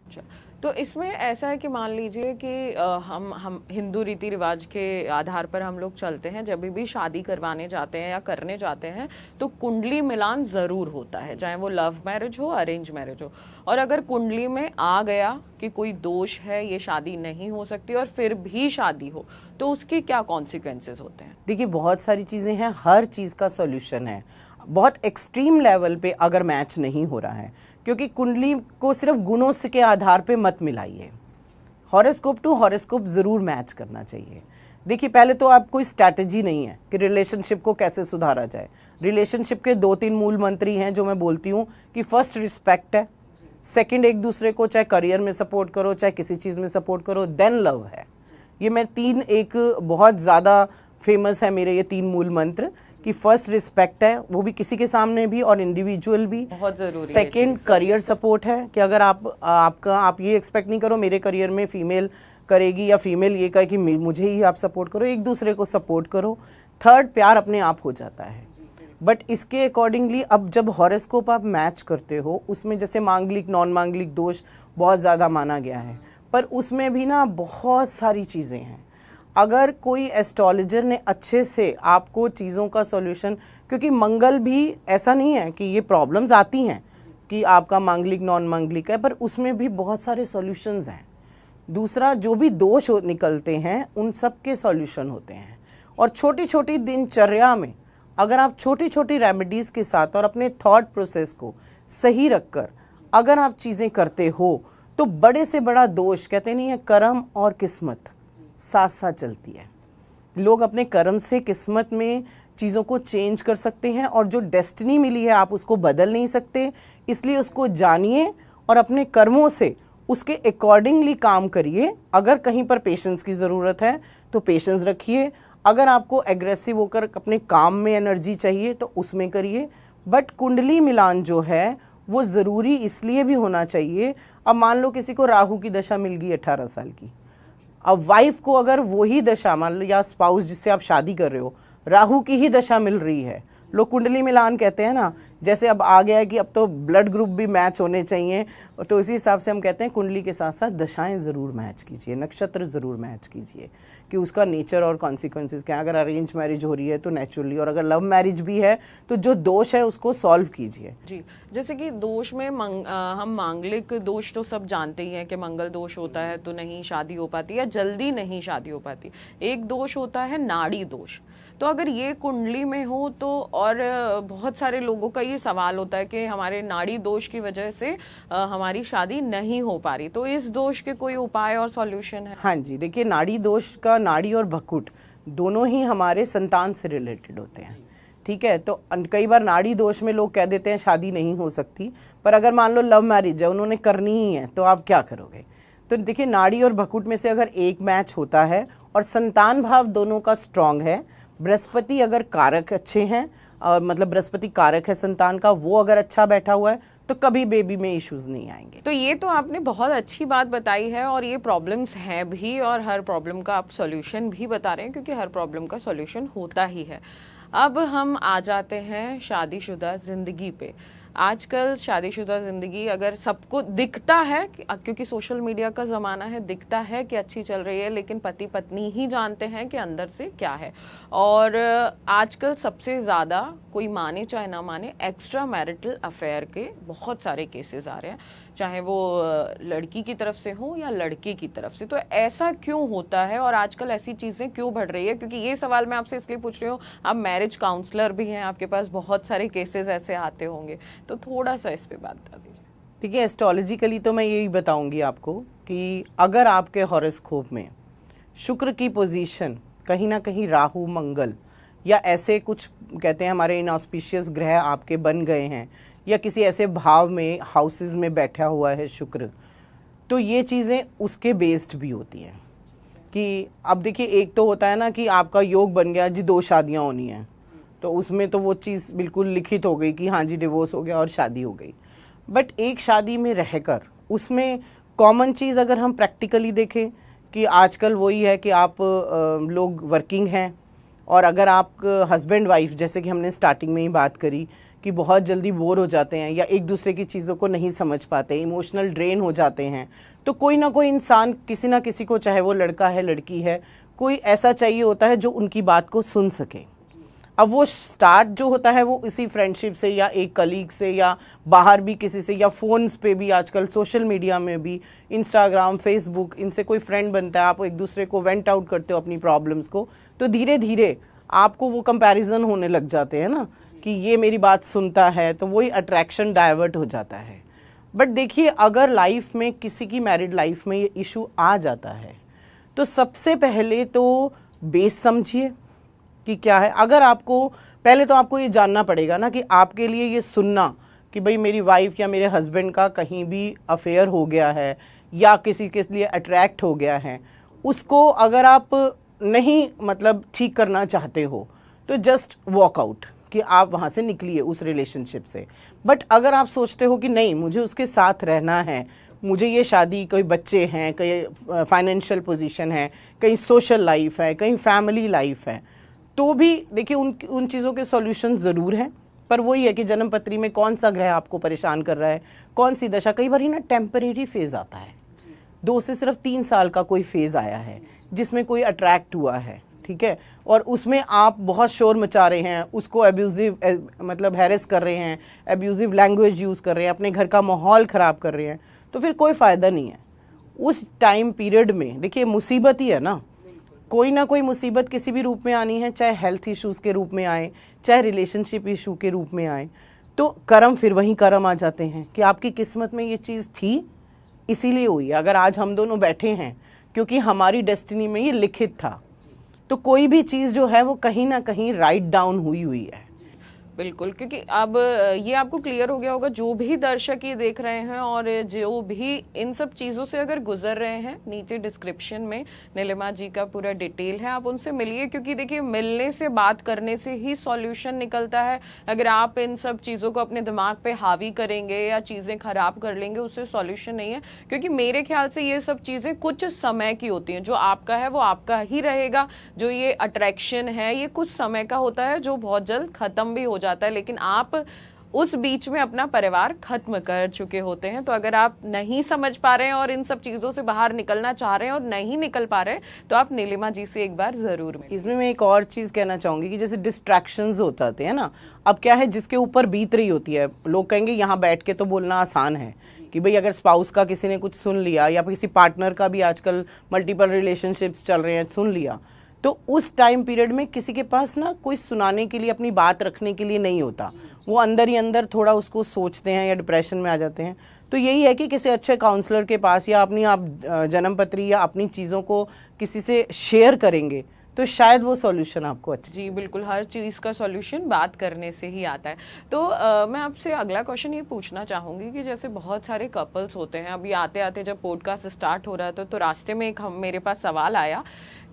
तो इसमें ऐसा है कि मान लीजिए कि हम हिंदू रीति रिवाज के आधार पर हम लोग चलते हैं, जब भी शादी करवाने जाते हैं या करने जाते हैं तो कुंडली मिलान ज़रूर होता है, चाहे वो लव मैरिज हो अरेंज मैरिज हो। और अगर कुंडली में आ गया कि कोई दोष है, ये शादी नहीं हो सकती और फिर भी शादी हो, तो उसके क्या कॉन्सिक्वेंसेस होते हैं? देखिए बहुत सारी चीज़ें हैं, हर चीज़ का सॉल्यूशन है। बहुत एक्सट्रीम लेवल पे अगर मैच नहीं हो रहा है, क्योंकि कुंडली को सिर्फ गुणों से के आधार पे मत मिलाइए, हॉरोस्कोप टू हॉरोस्कोप ज़रूर मैच करना चाहिए। देखिए पहले तो आप कोई स्ट्रैटेजी नहीं है कि रिलेशनशिप को कैसे सुधारा जाए। रिलेशनशिप के 2-3 मूल मंत्र ही हैं जो मैं बोलती हूँ कि फर्स्ट रिस्पेक्ट है, सेकंड एक दूसरे को चाहे करियर में सपोर्ट करो चाहे किसी चीज़ में सपोर्ट करो, देन लव है। ये मैं 3 एक बहुत ज़्यादा फेमस है मेरे ये 3 मूल मंत्र कि फर्स्ट रिस्पेक्ट है, वो भी किसी के सामने भी और इंडिविजुअल भी, बहुत जरूरी है। सेकंड करियर सपोर्ट है कि अगर आप ये एक्सपेक्ट नहीं करो मेरे करियर में फीमेल करेगी या फीमेल ये कहे कि मुझे ही आप सपोर्ट करो, एक दूसरे को सपोर्ट करो। थर्ड प्यार अपने आप हो जाता है। बट इसके अकॉर्डिंगली अब जब हॉरोस्कोप आप मैच करते हो उसमें जैसे मांगलिक नॉन मांगलिक दोष बहुत ज़्यादा माना गया है, पर उसमें भी ना बहुत सारी चीज़ें हैं। अगर कोई एस्ट्रोलॉजर ने अच्छे से आपको चीज़ों का सॉल्यूशन, क्योंकि मंगल भी ऐसा नहीं है कि ये प्रॉब्लम्स आती हैं कि आपका मांगलिक नॉन मांगलिक है, पर उसमें भी बहुत सारे सॉल्यूशंस हैं। दूसरा जो भी दोष निकलते हैं उन सब के सॉल्यूशन होते हैं। और छोटी छोटी दिनचर्या में अगर आप छोटी छोटी रेमेडीज़ के साथ और अपने थॉट प्रोसेस को सही रखकर अगर आप चीज़ें करते हो तो बड़े से बड़ा दोष, कहते नहीं है कर्म और किस्मत साथ साथ चलती है। लोग अपने कर्म से किस्मत में चीज़ों को चेंज कर सकते हैं और जो डेस्टिनी मिली है आप उसको बदल नहीं सकते, इसलिए उसको जानिए और अपने कर्मों से उसके अकॉर्डिंगली काम करिए। अगर कहीं पर पेशेंस की ज़रूरत है तो पेशेंस रखिए, अगर आपको एग्रेसिव होकर अपने काम में एनर्जी चाहिए तो उसमें करिए। बट कुंडली मिलान जो है वो ज़रूरी इसलिए भी होना चाहिए। अब मान लो किसी को राहु की दशा मिल गई 18 साल की, अब वाइफ को अगर वही दशा, मान लो या स्पाउस जिससे आप शादी कर रहे हो राहु की ही दशा मिल रही है, लोग कुंडली मिलान कहते हैं ना, जैसे अब आ गया है कि अब तो ब्लड ग्रुप भी मैच होने चाहिए, तो इसी हिसाब से हम कहते हैं कुंडली के साथ साथ दशाएं ज़रूर मैच कीजिए, नक्षत्र ज़रूर मैच कीजिए कि उसका नेचर और कॉन्सिक्वेंसेस क्या है। अगर अरेंज मैरिज हो रही है तो नेचुरली, और अगर लव मैरिज भी है तो जो दोष है उसको सॉल्व कीजिए। जी, जैसे कि दोष में हम मांगलिक दोष तो सब जानते ही हैं कि मंगल दोष होता है तो नहीं शादी हो पाती या जल्दी नहीं शादी हो पाती। एक दोष होता है नाड़ी दोष, तो अगर ये कुंडली में हो तो, और बहुत सारे लोगों का ये सवाल होता है कि हमारे नाड़ी दोष की वजह से हमारी शादी नहीं हो पा रही, तो इस दोष के कोई उपाय और सॉल्यूशन है? हाँ जी, देखिए नाड़ी दोष का, नाड़ी और भकुट दोनों ही हमारे संतान से रिलेटेड होते हैं, ठीक है। तो कई बार नाड़ी दोष में लोग कह देते हैं शादी नहीं हो सकती, पर अगर मान लो लव मैरिज है उन्होंने करनी ही है तो आप क्या करोगे? तो देखिए नाड़ी और भकुट में से अगर एक मैच होता है और संतान भाव दोनों का स्ट्रांग है, बृहस्पति अगर कारक अच्छे हैं, मतलब बृहस्पति कारक है संतान का, वो अगर अच्छा बैठा हुआ है तो कभी बेबी में इश्यूज नहीं आएंगे। तो ये तो आपने बहुत अच्छी बात बताई है, और ये प्रॉब्लम्स हैं भी, और हर प्रॉब्लम का आप सॉल्यूशन भी बता रहे हैं, क्योंकि हर प्रॉब्लम का सॉल्यूशन होता ही है। अब हम आ जाते हैं शादीशुदा जिंदगी पे। आजकल शादीशुदा ज़िंदगी अगर सबको दिखता है, क्योंकि सोशल मीडिया का ज़माना है, दिखता है कि अच्छी चल रही है, लेकिन पति पत्नी ही जानते हैं कि अंदर से क्या है। और आजकल सबसे ज़्यादा, कोई माने चाहे ना माने, एक्स्ट्रा मैरिटल अफेयर के बहुत सारे केसेस आ रहे हैं, चाहे वो लड़की की तरफ से हो या लड़के की तरफ से। तो ऐसा क्यों होता है और आजकल ऐसी चीज़ें क्यों बढ़ रही है? क्योंकि ये सवाल मैं आपसे इसलिए पूछ रही हूँ, आप मैरिज काउंसलर भी हैं, आपके पास बहुत सारे केसेस ऐसे आते होंगे, तो थोड़ा सा इस पे बात बता दीजिए। ठीक है, एस्ट्रोलॉजिकली तो मैं यही बताऊंगी आपको कि अगर आपके हॉरोस्कोप में शुक्र की पोजीशन कहीं ना कहीं राहु मंगल या ऐसे कुछ कहते हैं हमारे इनऑस्पिशियस ग्रह आपके बन गए हैं, या किसी ऐसे भाव में हाउसेस में बैठा हुआ है शुक्र, तो ये चीज़ें उसके बेस्ड भी होती हैं। कि अब देखिए एक तो होता है ना कि आपका योग बन गया जी 2 शादियां होनी हैं, तो उसमें तो वो चीज़ बिल्कुल लिखित हो गई कि हाँ जी डिवोर्स हो गया और शादी हो गई। बट एक शादी में रहकर उसमें कॉमन चीज़ अगर हम प्रैक्टिकली देखें कि आजकल वही है कि आप लोग वर्किंग हैं, और अगर आप हस्बैंड वाइफ, जैसे कि हमने स्टार्टिंग में ही बात करी कि बहुत जल्दी बोर हो जाते हैं या एक दूसरे की चीज़ों को नहीं समझ पाते, इमोशनल ड्रेन हो जाते हैं, तो कोई ना कोई इंसान किसी ना किसी को, चाहे वो लड़का है लड़की है, कोई ऐसा चाहिए होता है जो उनकी बात को सुन सके। अब वो स्टार्ट जो होता है वो इसी फ्रेंडशिप से या एक कलीग से या बाहर भी किसी से या फ़ोन्स पे भी, आजकल सोशल मीडिया में भी, इंस्टाग्राम, फेसबुक, इनसे कोई फ्रेंड बनता है, आप एक दूसरे को वेंट आउट करते हो अपनी प्रॉब्लम्स को, तो धीरे धीरे आपको वो कंपैरिजन होने लग जाते हैं ना कि ये मेरी बात सुनता है, तो वही अट्रैक्शन डाइवर्ट हो जाता है। बट देखिए, अगर लाइफ में किसी की मैरिड लाइफ में ये इशू आ जाता है तो सबसे पहले तो बेस समझिए कि क्या है। अगर आपको पहले तो आपको ये जानना पड़ेगा ना कि आपके लिए ये सुनना कि भाई मेरी वाइफ या मेरे हस्बैंड का कहीं भी अफेयर हो गया है या किसी के लिए अट्रैक्ट हो गया है, उसको अगर आप नहीं मतलब ठीक करना चाहते हो तो जस्ट वॉक आउट, कि आप वहाँ से निकलिए उस रिलेशनशिप से। बट अगर आप सोचते हो कि नहीं मुझे उसके साथ रहना है, मुझे ये शादी, कोई बच्चे हैं, कहीं फाइनेंशियल पोजीशन है, कहीं सोशल लाइफ है, कहीं फैमिली लाइफ है, तो भी देखिए उन चीज़ों के सॉल्यूशन ज़रूर हैं। पर वही है कि जन्म पत्री में कौन सा ग्रह आपको परेशान कर रहा है, कौन सी दशा। कई बार ही ना टेम्परेरी फेज आता है, 2 से सिर्फ 3 साल का कोई फेज आया है जिसमें कोई अट्रैक्ट हुआ है, ठीक है, और उसमें आप बहुत शोर मचा रहे हैं, उसको एब्यूजिव मतलब हैरेस कर रहे हैं, एब्यूजिव लैंग्वेज यूज़ कर रहे हैं, अपने घर का माहौल ख़राब कर रहे हैं, तो फिर कोई फ़ायदा नहीं है उस टाइम पीरियड में। देखिए मुसीबत ही है ना, कोई ना कोई मुसीबत किसी भी रूप में आनी है, चाहे हेल्थ इश्यूज़ के रूप में आए, चाहे रिलेशनशिप इशू के रूप में आए, तो कर्म फिर वही कर्म आ जाते हैं कि आपकी किस्मत में ये चीज़ थी इसीलिए हुई। अगर आज हम दोनों बैठे हैं क्योंकि हमारी डेस्टिनी में ये लिखित था, तो कोई भी चीज़ जो है वो कहीं ना कहीं राइट डाउन हुई है। बिल्कुल, क्योंकि अब ये आपको क्लियर हो गया होगा, जो भी दर्शक ये देख रहे हैं और जो भी इन सब चीज़ों से अगर गुजर रहे हैं, नीचे डिस्क्रिप्शन में नीलिमा जी का पूरा डिटेल है, आप उनसे मिलिए। क्योंकि देखिए मिलने से, बात करने से ही सॉल्यूशन निकलता है। अगर आप इन सब चीज़ों को अपने दिमाग पे हावी करेंगे या चीज़ें खराब कर लेंगे, उससे सॉल्यूशन नहीं है। क्योंकि मेरे ख्याल से ये सब चीज़ें कुछ समय की होती हैं, जो आपका है वो आपका ही रहेगा, जो ये अट्रैक्शन है ये कुछ समय का होता है जो बहुत जल्द खत्म भी हो जाता है, लेकिन आप उस बीच में अपना परिवार खत्म कर चुके होते हैं। तो अगर आप नहीं समझ पा रहे हैं और इन सब चीजों से बाहर निकलना चाह रहे हैं और नहीं निकल पा रहे हैं, तो आप नीलिमा जी से एक बार जरूर मिलें। इसमें मैं एक और चीज कहना चाहूंगी कि जैसे डिस्ट्रैक्शंस होते हैं ना, अब क्या है जिसके ऊपर बीत रही होती है, लोग कहेंगे यहाँ बैठ के तो बोलना आसान है कि भाई अगर स्पाउस का किसी ने कुछ सुन लिया या किसी पार्टनर का भी, आजकल मल्टीपल रिलेशनशिप्स चल रहे हैं, सुन लिया, तो उस टाइम पीरियड में किसी के पास ना कोई सुनाने के लिए, अपनी बात रखने के लिए नहीं होता, वो अंदर ही अंदर थोड़ा उसको सोचते हैं या डिप्रेशन में आ जाते हैं। तो यही है कि किसी अच्छे काउंसलर के पास या अपनी आप जन्म पत्री या अपनी चीज़ों को किसी से शेयर करेंगे तो शायद वो सॉल्यूशन आपको अच्छा। जी बिल्कुल, हर चीज़ का सॉल्यूशन बात करने से ही आता है। तो मैं आपसे अगला क्वेश्चन ये पूछना चाहूँगी कि जैसे बहुत सारे कपल्स होते हैं, अभी आते आते जब पॉडकास्ट स्टार्ट हो रहा था तो रास्ते में एक मेरे पास सवाल आया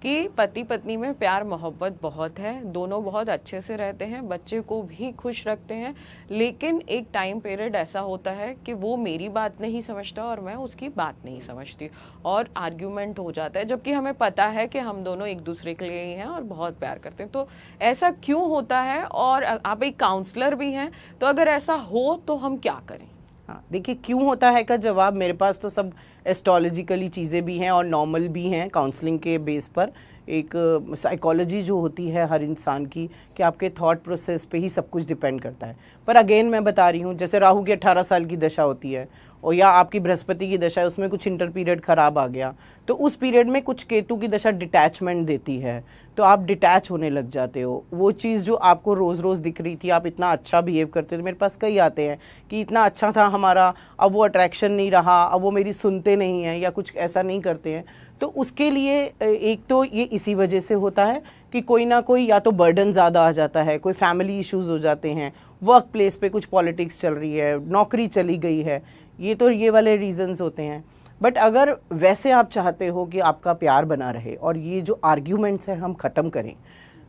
कि पति पत्नी में प्यार मोहब्बत बहुत है, दोनों बहुत अच्छे से रहते हैं, बच्चे को भी खुश रखते हैं, लेकिन एक टाइम पीरियड ऐसा होता है कि वो मेरी बात नहीं समझता और मैं उसकी बात नहीं समझती और आर्ग्यूमेंट हो जाता है, जबकि हमें पता है कि हम दोनों एक दूसरे के लिए ही हैं और बहुत प्यार करते हैं। तो ऐसा क्यों होता है? और आप एक काउंसलर भी हैं, तो अगर ऐसा हो तो हम क्या करें? हाँ, देखिए क्यों होता है का जवाब मेरे पास तो सब एस्ट्रोलॉजिकली चीज़ें भी हैं और नॉर्मल भी हैं काउंसलिंग के बेस पर। एक साइकोलॉजी जो होती है हर इंसान की, कि आपके थॉट प्रोसेस पे ही सब कुछ डिपेंड करता है। पर अगेन मैं बता रही हूँ, जैसे राहु की 18 साल की दशा होती है और या आपकी बृहस्पति की दशा है, उसमें कुछ इंटर पीरियड खराब आ गया, तो उस पीरियड में कुछ केतु की दशा डिटैचमेंट देती है, तो आप डिटैच होने लग जाते हो। वो चीज़ जो आपको रोज़ रोज़ दिख रही थी, आप इतना अच्छा बिहेव करते थे, मेरे पास कई आते हैं कि इतना अच्छा था हमारा, अब वो अट्रैक्शन नहीं रहा, अब वो मेरी सुनते नहीं हैं या कुछ ऐसा नहीं करते हैं। तो उसके लिए एक तो ये इसी वजह से होता है कि कोई ना कोई या तो बर्डन ज़्यादा आ जाता है, कोई फैमिली इश्यूज हो जाते हैं, वर्क प्लेस पे कुछ पॉलिटिक्स चल रही है, नौकरी चली गई है, ये वाले रीजंस होते हैं। बट अगर वैसे आप चाहते हो कि आपका प्यार बना रहे और ये जो आर्ग्यूमेंट्स हैं हम ख़त्म करें,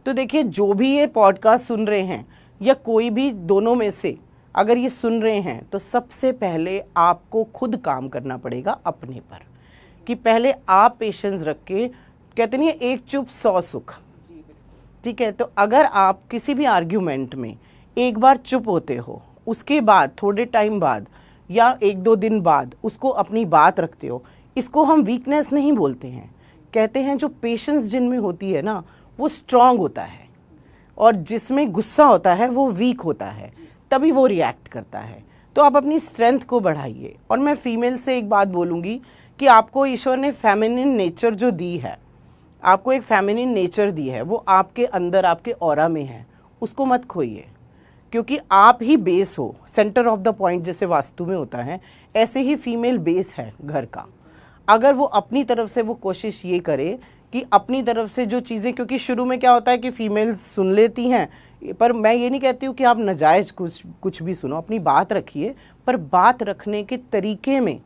तो देखिए, जो भी ये पॉडकास्ट सुन रहे हैं या कोई भी दोनों में से अगर ये सुन रहे हैं, तो सबसे पहले आपको खुद काम करना पड़ेगा अपने पर, कि पहले आप पेशेंस रख के, कहते नहीं है एक चुप 100 सुख, ठीक है। तो अगर आप किसी भी आर्ग्यूमेंट में एक बार चुप होते हो, उसके बाद थोड़े टाइम बाद या 1-2 दिन बाद उसको अपनी बात रखते हो, इसको हम वीकनेस नहीं बोलते हैं। कहते हैं जो पेशेंस जिनमें होती है ना, वो स्ट्रांग होता है, और जिसमें गुस्सा होता है वो वीक होता है, तभी वो रिएक्ट करता है। तो आप अपनी स्ट्रेंथ को बढ़ाइए। और मैं फीमेल से एक बात बोलूँगी कि आपको ईश्वर ने फेमिनिन नेचर जो दी है, आपको एक फेमिनिन नेचर दी है, वो आपके अंदर, आपके ऑरा में है, उसको मत खोइए, क्योंकि आप ही बेस हो, सेंटर ऑफ द पॉइंट जैसे वास्तु में होता है, ऐसे ही फीमेल बेस है घर का। अगर वो अपनी तरफ से वो कोशिश ये करे कि अपनी तरफ से जो चीज़ें, क्योंकि शुरू में क्या होता है कि फीमेल्स सुन लेती हैं, पर मैं ये नहीं कहती हूँ कि आप नाजायज़ कुछ भी सुनो, अपनी बात रखिए, पर बात रखने के तरीके में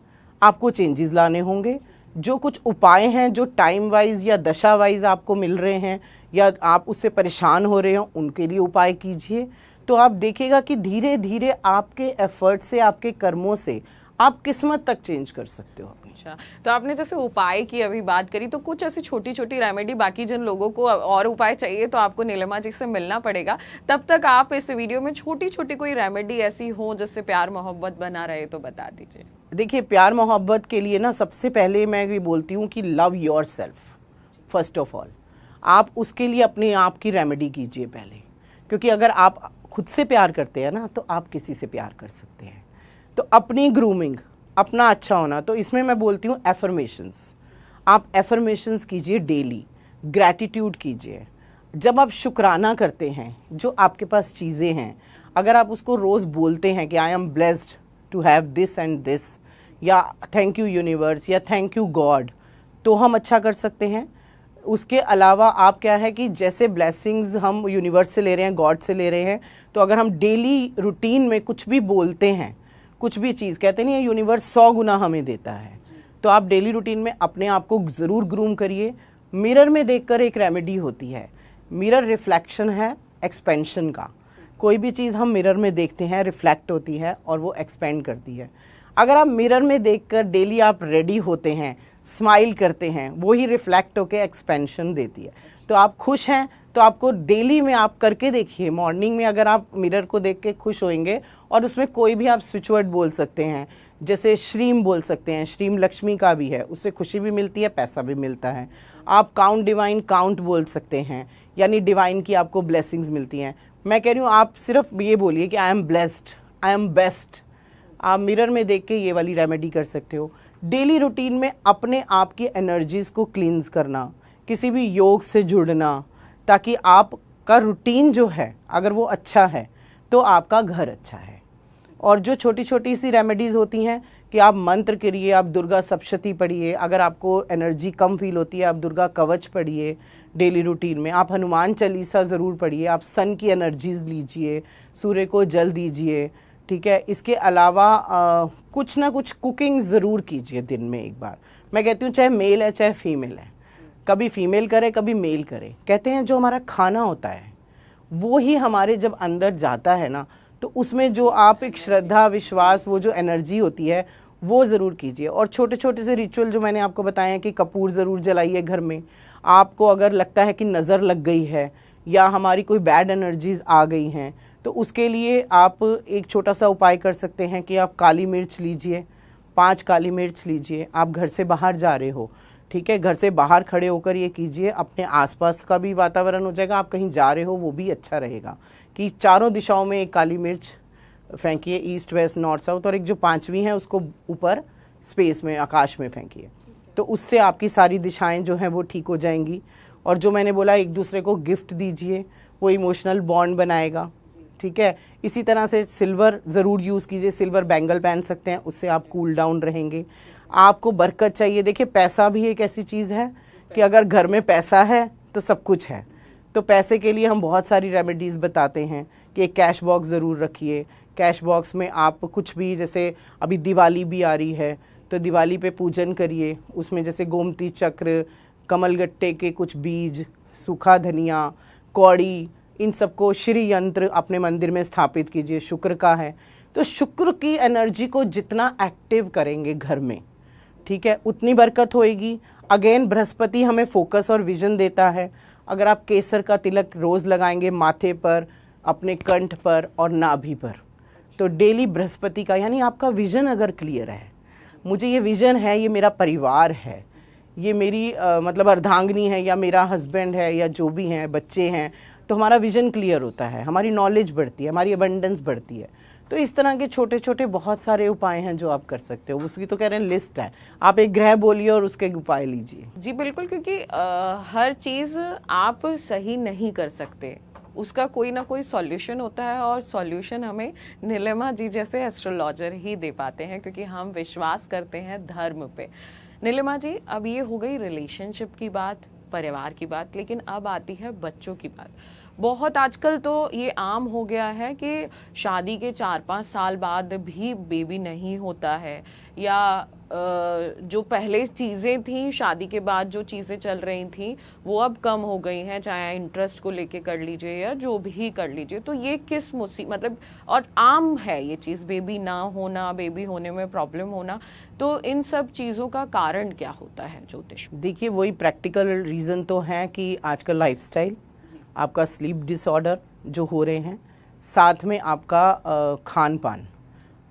आपको चेंजेस लाने होंगे। जो कुछ उपाय हैं जो टाइम वाइज या दशा वाइज आपको मिल रहे हैं या आप उससे परेशान हो रहे हो, उनके लिए उपाय कीजिए। तो आप देखिएगा कि धीरे धीरे आपके एफर्ट से, आपके कर्मों से आप किस्मत तक चेंज कर सकते हो अपनी। अच्छा, तो आपने जैसे उपाय की अभी बात करी, तो कुछ ऐसी छोटी छोटी रेमेडी, बाकी जिन लोगों को और उपाय चाहिए तो आपको नीलिमा जी से मिलना पड़ेगा। तब तक आप इस वीडियो में छोटी छोटी कोई रेमेडी ऐसी हो जिससे प्यार मोहब्बत बना रहे तो बता दीजिए। देखिए, प्यार मोहब्बत के लिए ना सबसे पहले मैं ये बोलती हूँ कि love your self first of all. आप उसके लिए अपने आप की रेमेडी कीजिए पहले, क्योंकि अगर आप खुद से प्यार करते हैं ना, तो आप किसी से प्यार कर सकते हैं। तो अपनी ग्रूमिंग, अपना अच्छा होना, तो इसमें मैं बोलती हूँ एफर्मेशंस। आप एफर्मेशंस कीजिए डेली, ग्रैटिट्यूड कीजिए। जब आप शुक्राना करते हैं, जो आपके पास चीज़ें हैं, अगर आप उसको रोज़ बोलते हैं कि I am blessed to have this and this, या थैंक यू यूनिवर्स, या थैंक यू गॉड, तो हम अच्छा कर सकते हैं। उसके अलावा आप क्या है कि जैसे ब्लेसिंग्स हम यूनिवर्स से ले रहे हैं, गॉड से ले रहे हैं, तो अगर हम डेली रूटीन में कुछ भी बोलते हैं, कुछ भी चीज़, कहते नहीं है यूनिवर्स 100 गुना हमें देता है, तो आप डेली रूटीन में अपने आप को ज़रूर ग्रूम करिए। मिरर में देखकर एक रेमेडी होती है, मिरर रिफ्लेक्शन है एक्सपेंशन का। कोई भी चीज़ हम मिरर में देखते हैं, रिफ्लेक्ट होती है और वो एक्सपेंड करती है। अगर आप मिरर में देखकर डेली आप रेडी होते हैं, स्माइल करते हैं, वो ही रिफ्लेक्ट होकर एक्सपेंशन देती है। तो आप खुश हैं, तो आपको डेली में आप करके देखिए। मॉर्निंग में अगर आप मिरर को देख के खुश होंगे, और उसमें कोई भी आप स्विच वर्ड बोल सकते हैं, जैसे श्रीम बोल सकते हैं, श्रीम लक्ष्मी का भी है, उससे खुशी भी मिलती है, पैसा भी मिलता है। आप काउंट डिवाइन काउंट बोल सकते हैं, यानी डिवाइन की आपको ब्लेसिंग्स मिलती हैं। मैं कह रही हूँ आप सिर्फ ये बोलिए कि I am blessed, I am best. आप मिरर में देख के ये वाली रेमेडी कर सकते हो। डेली रूटीन में अपने आप की एनर्जीज को क्लींस करना, किसी भी योग से जुड़ना, ताकि आपका रूटीन जो है अगर वो अच्छा है तो आपका घर अच्छा है। और जो छोटी छोटी सी रेमेडीज़ होती हैं कि आप मंत्र करिए, आप दुर्गा सप्तशती पढ़िए, अगर आपको एनर्जी कम फील होती है आप दुर्गा कवच पढ़िए डेली रूटीन में, आप हनुमान चालीसा ज़रूर पढ़िए, आप सन की एनर्जीज़ लीजिए, सूर्य को जल दीजिए, ठीक है। इसके अलावा कुछ ना कुछ कुकिंग ज़रूर कीजिए दिन में एक बार। मैं कहती हूँ चाहे मेल है चाहे फीमेल है, कभी फीमेल करे कभी मेल करे। कहते हैं जो हमारा खाना होता है वो ही हमारे जब अंदर जाता है ना, तो उसमें जो आप एक श्रद्धा विश्वास, वो जो एनर्जी होती है वो ज़रूर कीजिए। और छोटे छोटे से रिचुअल जो मैंने आपको बताए हैं कि कपूर ज़रूर जलाइए घर में। आपको अगर लगता है कि नज़र लग गई है या हमारी कोई बैड एनर्जीज आ गई हैं, तो उसके लिए आप एक छोटा सा उपाय कर सकते हैं कि आप काली मिर्च लीजिए, 5 काली मिर्च लीजिए। आप घर से बाहर जा रहे हो, ठीक है, घर से बाहर खड़े होकर ये कीजिए, अपने आसपास का भी वातावरण हो जाएगा, आप कहीं जा रहे हो वो भी अच्छा रहेगा कि चारों दिशाओं में एक काली मिर्च फेंकिए, ईस्ट वेस्ट नॉर्थ साउथ, और एक जो 5वीं है उसको ऊपर स्पेस में, आकाश में फेंकिए। तो उससे आपकी सारी दिशाएं जो हैं वो ठीक हो जाएंगी। और जो मैंने बोला, एक दूसरे को गिफ्ट दीजिए, वो इमोशनल बॉन्ड बनाएगा, ठीक है। इसी तरह से सिल्वर ज़रूर यूज़ कीजिए, सिल्वर बैंगल पहन सकते हैं, उससे आप कूल डाउन रहेंगे। आपको बरकत चाहिए, देखिए पैसा भी एक ऐसी चीज़ है कि अगर घर में पैसा है तो सब कुछ है। तो पैसे के लिए हम बहुत सारी रेमेडीज़ बताते हैं कि एक कैश बॉक्स ज़रूर रखिए। कैश बॉक्स में आप कुछ भी, जैसे अभी दिवाली भी आ रही है तो दिवाली पे पूजन करिए, उसमें जैसे गोमती चक्र, कमलगट्टे के कुछ बीज, सूखा धनिया, कौड़ी, इन सबको श्री यंत्र अपने मंदिर में स्थापित कीजिए, शुक्र का है। तो शुक्र की एनर्जी को जितना एक्टिव करेंगे घर में, ठीक है, उतनी बरकत होएगी। अगेन बृहस्पति हमें फोकस और विजन देता है। अगर आप केसर का तिलक रोज़ लगाएंगे माथे पर, अपने कंठ पर और नाभि पर, तो डेली बृहस्पति का, यानी आपका विजन अगर क्लियर है, मुझे ये विजन है, ये मेरा परिवार है, ये मेरी मतलब अर्धांगिनी है या मेरा हस्बैंड है या जो भी हैं, बच्चे हैं, तो हमारा विजन क्लियर होता है, हमारी नॉलेज बढ़ती है, हमारी अबंडेंस बढ़ती है। तो इस तरह के छोटे छोटे बहुत सारे उपाय हैं जो आप कर सकते हो। उसकी तो कह रहे हैं लिस्ट है, आप एक ग्रह बोलिए और उसके उपाय लीजिए। जी बिल्कुल, क्योंकि हर चीज़ आप सही नहीं कर सकते, उसका कोई ना कोई सॉल्यूशन होता है, और सॉल्यूशन हमें नीलिमा जी जैसे एस्ट्रोलॉजर ही दे पाते हैं, क्योंकि हम विश्वास करते हैं धर्म पे। नीलिमा जी, अब ये हो गई रिलेशनशिप की बात, परिवार की बात, लेकिन अब आती है बच्चों की बात। बहुत आजकल तो ये आम हो गया है कि शादी के 4-5 साल बाद भी बेबी नहीं होता है, या जो पहले चीज़ें थी शादी के बाद जो चीज़ें चल रही थी वो अब कम हो गई हैं, चाहे इंटरेस्ट को लेके कर लीजिए या जो भी कर लीजिए। तो ये किस मतलब, और आम है ये चीज़, बेबी ना होना, बेबी होने में प्रॉब्लम होना, तो इन सब चीज़ों का कारण क्या होता है ज्योतिष में? देखिए, वही प्रैक्टिकल रीज़न तो है कि आजकल लाइफस्टाइल, आपका स्लीप डिसऑर्डर जो हो रहे हैं, साथ में आपका खान पान,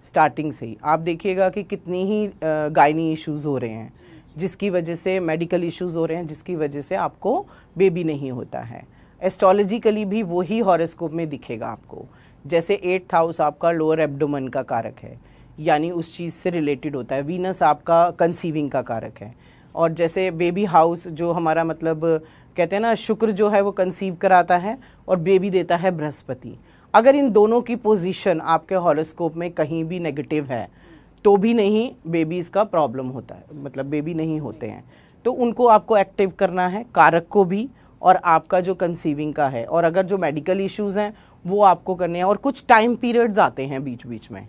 स्टार्टिंग से ही आप देखिएगा कि कितनी ही गायनी इश्यूज़ हो रहे हैं, जिसकी वजह से मेडिकल इश्यूज़ हो रहे हैं, जिसकी वजह से आपको बेबी नहीं होता है। एस्ट्रोलॉजिकली भी वही हॉरोस्कोप में दिखेगा आपको। जैसे 8th हाउस आपका लोअर एब्डोमेन का कारक है, यानी उस चीज़ से रिलेटेड होता है। वीनस आपका कंसीविंग का कारक है, और जैसे बेबी हाउस जो हमारा मतलब कहते हैं ना, शुक्र जो है वो कंसीव कराता है और बेबी देता है बृहस्पति। अगर इन दोनों की पोजीशन आपके हॉरोस्कोप में कहीं भी नेगेटिव है तो भी नहीं बेबीज़ का प्रॉब्लम होता है, मतलब बेबी नहीं होते हैं। तो उनको आपको एक्टिव करना है, कारक को भी और आपका जो कंसीविंग का है, और अगर जो मेडिकल इश्यूज़ हैं वो आपको करने हैं। और कुछ टाइम पीरियड्स आते हैं बीच बीच में,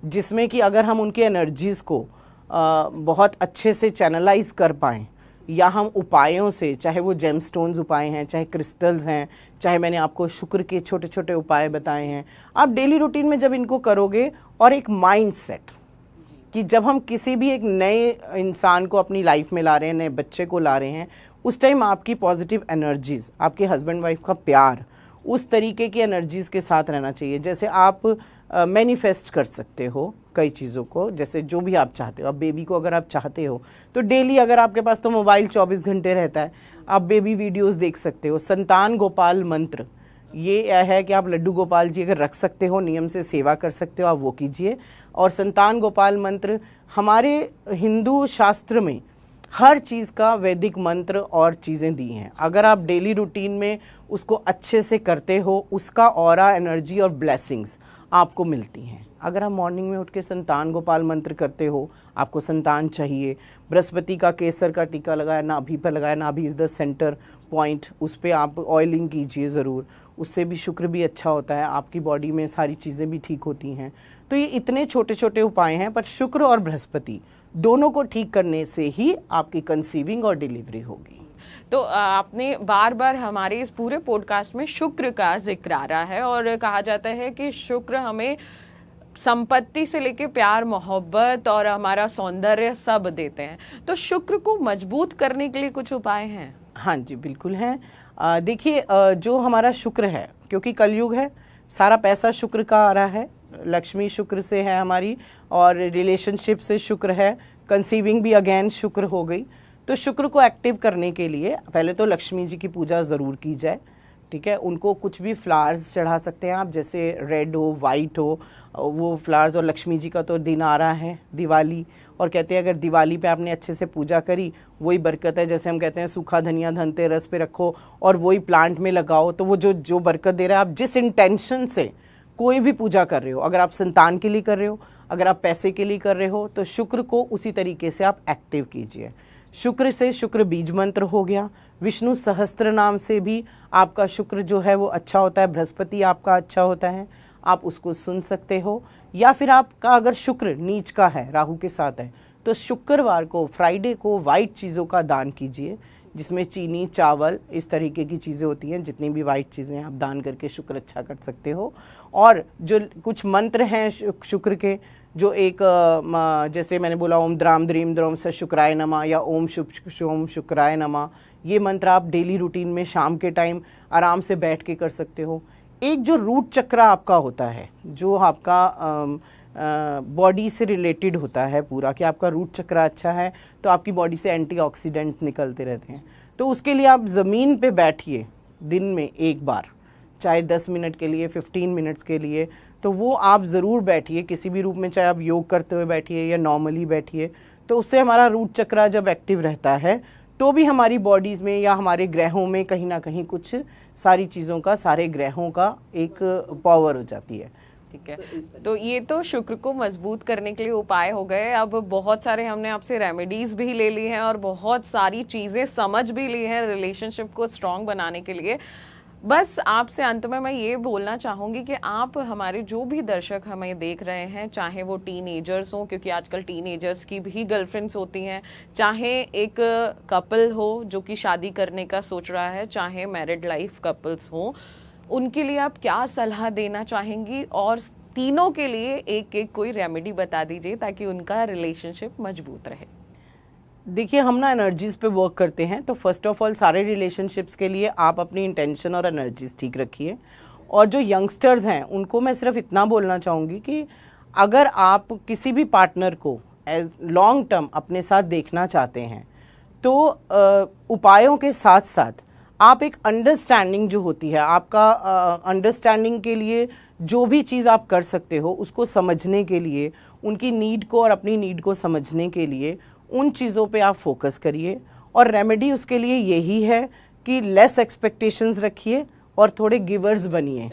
जिसमें कि अगर हम उनके एनर्जीज़ को बहुत अच्छे से चैनलाइज कर पाएँ, या हम उपायों से, चाहे वो जेमस्टोन्स उपाय हैं, चाहे क्रिस्टल्स हैं, चाहे मैंने आपको शुक्र के छोटे छोटे उपाय बताए हैं, आप डेली रूटीन में जब इनको करोगे, और एक माइंड सेट कि जब हम किसी भी एक नए इंसान को अपनी लाइफ में ला रहे हैं, नए बच्चे को ला रहे हैं, उस टाइम आपकी पॉजिटिव एनर्जीज़, आपके हस्बैंड वाइफ का प्यार, उस तरीके की एनर्जीज़ के साथ रहना चाहिए। जैसे आप मैनिफेस्ट कर सकते हो कई चीज़ों को, जैसे जो भी आप चाहते हो। अब बेबी को अगर आप चाहते हो तो डेली, अगर आपके पास तो मोबाइल 24 घंटे रहता है, आप बेबी वीडियोस देख सकते हो। संतान गोपाल मंत्र, ये है कि आप लड्डू गोपाल जी अगर रख सकते हो, नियम से सेवा कर सकते हो, आप वो कीजिए। और संतान गोपाल मंत्र हमारे हिंदू शास्त्र में हर चीज़ का वैदिक मंत्र और चीज़ें दी हैं। अगर आप डेली रूटीन में उसको अच्छे से करते हो, उसका ऑरा, एनर्जी और ब्लेसिंग्स आपको मिलती हैं। अगर आप मॉर्निंग में उठ के संतान गोपाल मंत्र करते हो, आपको संतान चाहिए, बृहस्पति का केसर का टीका लगाया, नाभि पर लगाया, नाभि इज़ द सेंटर पॉइंट, उस पर आप ऑयलिंग कीजिए ज़रूर, उससे भी शुक्र भी अच्छा होता है, आपकी बॉडी में सारी चीज़ें भी ठीक होती हैं। तो ये इतने छोटे छोटे उपाय हैं, पर शुक्र और बृहस्पति दोनों को ठीक करने से ही आपकी कंसीविंग और डिलीवरी होगी। तो आपने बार बार हमारे इस पूरे पॉडकास्ट में शुक्र का जिक्र आ रहा है, और कहा जाता है कि शुक्र हमें संपत्ति से लेके प्यार, मोहब्बत और हमारा सौंदर्य सब देते हैं। तो शुक्र को मजबूत करने के लिए कुछ उपाय हैं? हाँ जी, बिल्कुल हैं। देखिए, जो हमारा शुक्र है, क्योंकि कलयुग है, सारा पैसा शुक्र का आ रहा है, लक्ष्मी शुक्र से है हमारी, और रिलेशनशिप से शुक्र है, कंसीविंग भी अगेन शुक्र हो गई। तो शुक्र को एक्टिव करने के लिए पहले तो लक्ष्मी जी की पूजा ज़रूर की जाए, ठीक है। उनको कुछ भी फ्लावर्स चढ़ा सकते हैं आप, जैसे रेड हो, वाइट हो, वो फ्लावर्स। और लक्ष्मी जी का तो दिन आ रहा है दिवाली, और कहते हैं अगर दिवाली पे आपने अच्छे से पूजा करी, वही बरकत है। जैसे हम कहते हैं सूखा धनिया धनतेरस पे रखो और वही प्लांट में लगाओ, तो वो जो बरकत दे रहा है। आप जिस इंटेंशन से कोई भी पूजा कर रहे हो, अगर आप संतान के लिए कर रहे हो, अगर आप पैसे के लिए कर रहे हो, तो शुक्र को उसी तरीके से आप एक्टिव कीजिए। शुक्र से शुक्र बीज मंत्र हो गया, विष्णु सहस्त्र नाम से भी आपका शुक्र जो है वो अच्छा होता है, बृहस्पति आपका अच्छा होता है, आप उसको सुन सकते हो। या फिर आपका अगर शुक्र नीच का है, राहु के साथ है, तो शुक्रवार को, फ्राइडे को वाइट चीज़ों का दान कीजिए, जिसमें चीनी, चावल, इस तरीके की चीज़ें होती हैं, जितनी भी वाइट चीज़ें आप दान करके शुक्र अच्छा कर सकते हो। और जो कुछ मंत्र हैं शुक्र के, जो एक जैसे मैंने बोला ओम द्राम द्रीम द्रोम स शुक्राय नमः या ओम ओम शुक्राय नमः, ये मंत्र आप डेली रूटीन में शाम के टाइम आराम से बैठ के कर सकते हो। एक जो रूट चक्र आपका होता है, जो आपका बॉडी से रिलेटेड होता है पूरा, कि आपका रूट चक्र अच्छा है तो आपकी बॉडी से एंटीऑक्सीडेंट निकलते रहते हैं। तो उसके लिए आप ज़मीन पे बैठिए दिन में एक बार, चाहे 10 मिनट के लिए, 15 मिनट्स के लिए, तो वो आप ज़रूर बैठिए किसी भी रूप में, चाहे आप योग करते हुए बैठिए या नॉर्मली बैठिए। तो उससे हमारा रूट चक्र जब एक्टिव रहता है तो भी हमारी बॉडीज़ में या हमारे ग्रहों में कहीं ना कहीं कुछ सारी चीज़ों का, सारे ग्रहों का एक पावर हो जाती है। ठीक है, तो ये तो शुक्र को मजबूत करने के लिए उपाय हो गए। अब बहुत सारे हमने आपसे रेमेडीज भी ले ली हैं और बहुत सारी चीज़ें समझ भी ली हैं रिलेशनशिप को स्ट्रॉन्ग बनाने के लिए। बस आपसे अंत में मैं ये बोलना चाहूँगी कि आप हमारे जो भी दर्शक हमें देख रहे हैं, चाहे वो टीनेजर्स हों, क्योंकि आजकल टीनेजर्स की भी गर्लफ्रेंड्स होती हैं, चाहे एक कपल हो जो कि शादी करने का सोच रहा है, चाहे मैरिड लाइफ कपल्स हों, उनके लिए आप क्या सलाह देना चाहेंगी? और तीनों के लिए एक एक कोई रेमेडी बता दीजिए ताकि उनका रिलेशनशिप मजबूत रहे। देखिए, हम ना एनर्जीज पे वर्क करते हैं, तो फर्स्ट ऑफ ऑल सारे रिलेशनशिप्स के लिए आप अपनी इंटेंशन और एनर्जीज ठीक रखिए। और जो यंगस्टर्स हैं उनको मैं सिर्फ इतना बोलना चाहूँगी कि अगर आप किसी भी पार्टनर को एज लॉन्ग टर्म अपने साथ देखना चाहते हैं तो उपायों के साथ साथ आप एक अंडरस्टैंडिंग जो होती है, आपका अंडरस्टैंडिंग के लिए जो भी चीज़ आप कर सकते हो उसको समझने के लिए, उनकी नीड को और अपनी नीड को समझने के लिए उन चीज़ों पे आप फोकस करिए। और रेमेडी उसके लिए यही है कि लेस एक्सपेक्टेशंस रखिए और थोड़े गिवर्स बनिए,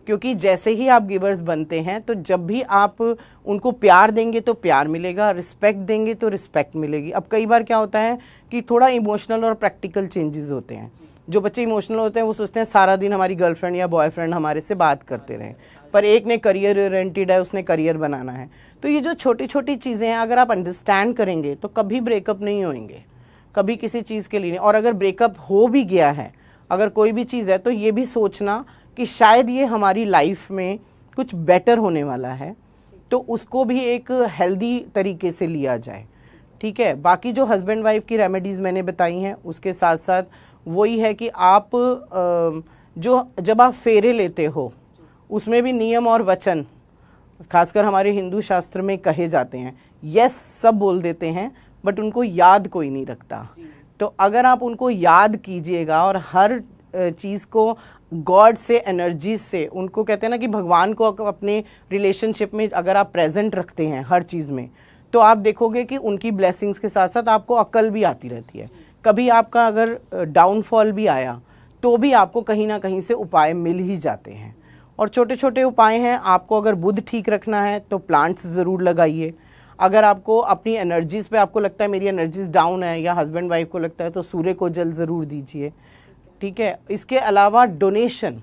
क्योंकि जैसे ही आप गिवर्स बनते हैं तो जब भी आप उनको प्यार देंगे तो प्यार मिलेगा, रिस्पेक्ट देंगे तो रिस्पेक्ट मिलेगी। अब कई बार क्या होता है कि थोड़ा इमोशनल और प्रैक्टिकल चेंजेस होते हैं। जो बच्चे इमोशनल होते हैं वो सोचते हैं सारा दिन हमारी गर्लफ्रेंड या बॉयफ्रेंड हमारे से बात करते रहें, पर एक ने करियर ओरिएंटेड है, उसने करियर बनाना है। तो ये जो छोटी छोटी चीज़ें हैं अगर आप अंडरस्टैंड करेंगे तो कभी ब्रेकअप नहीं होंगे, कभी किसी चीज़ के लिए नहीं। और अगर ब्रेकअप हो भी गया है, अगर कोई भी चीज़ है, तो ये भी सोचना कि शायद ये हमारी लाइफ में कुछ बेटर होने वाला है, तो उसको भी एक हेल्दी तरीके से लिया जाए। ठीक है, बाकी जो हस्बैंड वाइफ की रेमेडीज़ मैंने बताई हैं उसके साथ साथ वही है कि आप जो जब आप फेरे लेते हो उसमें भी नियम और वचन, खासकर हमारे हिंदू शास्त्र में कहे जाते हैं। यस सब बोल देते हैं बट उनको याद कोई नहीं रखता। तो अगर आप उनको याद कीजिएगा और हर चीज़ को गॉड से, एनर्जी से, उनको कहते हैं ना कि भगवान को अपने रिलेशनशिप में अगर आप प्रेजेंट रखते हैं हर चीज़ में, तो आप देखोगे कि उनकी ब्लेसिंग्स के साथ साथ आपको अक्ल भी आती रहती है। कभी आपका अगर डाउनफॉल भी आया तो भी आपको कहीं ना कहीं से उपाय मिल ही जाते हैं। और छोटे छोटे उपाय हैं, आपको अगर बुध ठीक रखना है तो प्लांट्स ज़रूर लगाइए। अगर आपको अपनी एनर्जीज़ पे आपको लगता है मेरी एनर्जीज़ डाउन है, या हस्बैंड वाइफ को लगता है, तो सूर्य को जल ज़रूर दीजिए। ठीक है, इसके अलावा डोनेशन,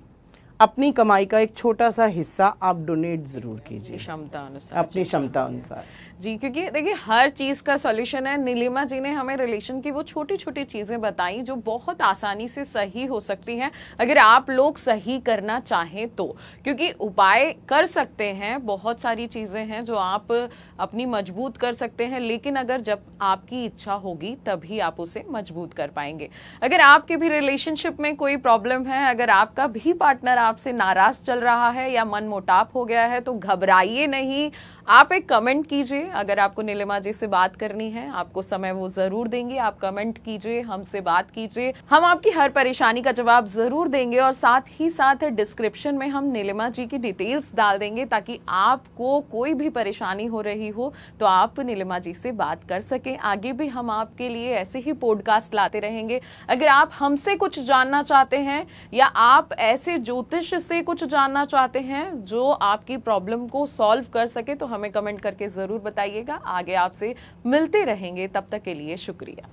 अपनी कमाई का एक छोटा सा हिस्सा आप डोनेट ज़रूर कीजिए क्षमता अनुसार, अपनी क्षमता अनुसार। जी, क्योंकि देखिए हर चीज़ का सॉल्यूशन है। नीलिमा जी ने हमें रिलेशन की वो छोटी छोटी चीज़ें बताई जो बहुत आसानी से सही हो सकती हैं अगर आप लोग सही करना चाहें तो, क्योंकि उपाय कर सकते हैं, बहुत सारी चीज़ें हैं जो आप अपनी मजबूत कर सकते हैं, लेकिन अगर जब आपकी इच्छा होगी तभी आप उसे मजबूत कर पाएंगे। अगर आपके भी रिलेशनशिप में कोई प्रॉब्लम है, अगर आपका भी पार्टनर आपसे नाराज चल रहा है या मन मुटाव हो गया है, तो घबराइए नहीं, आप एक कमेंट कीजिए। अगर आपको नीलिमा जी से बात करनी है, आपको समय वो जरूर देंगे, आप कमेंट कीजिए, हमसे बात कीजिए, हम आपकी हर परेशानी का जवाब जरूर देंगे। और साथ ही साथ डिस्क्रिप्शन में हम नीलिमा जी की डिटेल्स डाल देंगे ताकि आपको कोई भी परेशानी हो रही हो तो आप नीलिमा जी से बात कर सकें। आगे भी हम आपके लिए ऐसे ही पॉडकास्ट लाते रहेंगे। अगर आप हमसे कुछ जानना चाहते हैं या आप ऐसे ज्योतिष से कुछ जानना चाहते हैं जो आपकी प्रॉब्लम को सॉल्व कर सके, तो हमें कमेंट करके जरूर बताइएगा। आगे आपसे मिलते रहेंगे, तब तक के लिए शुक्रिया।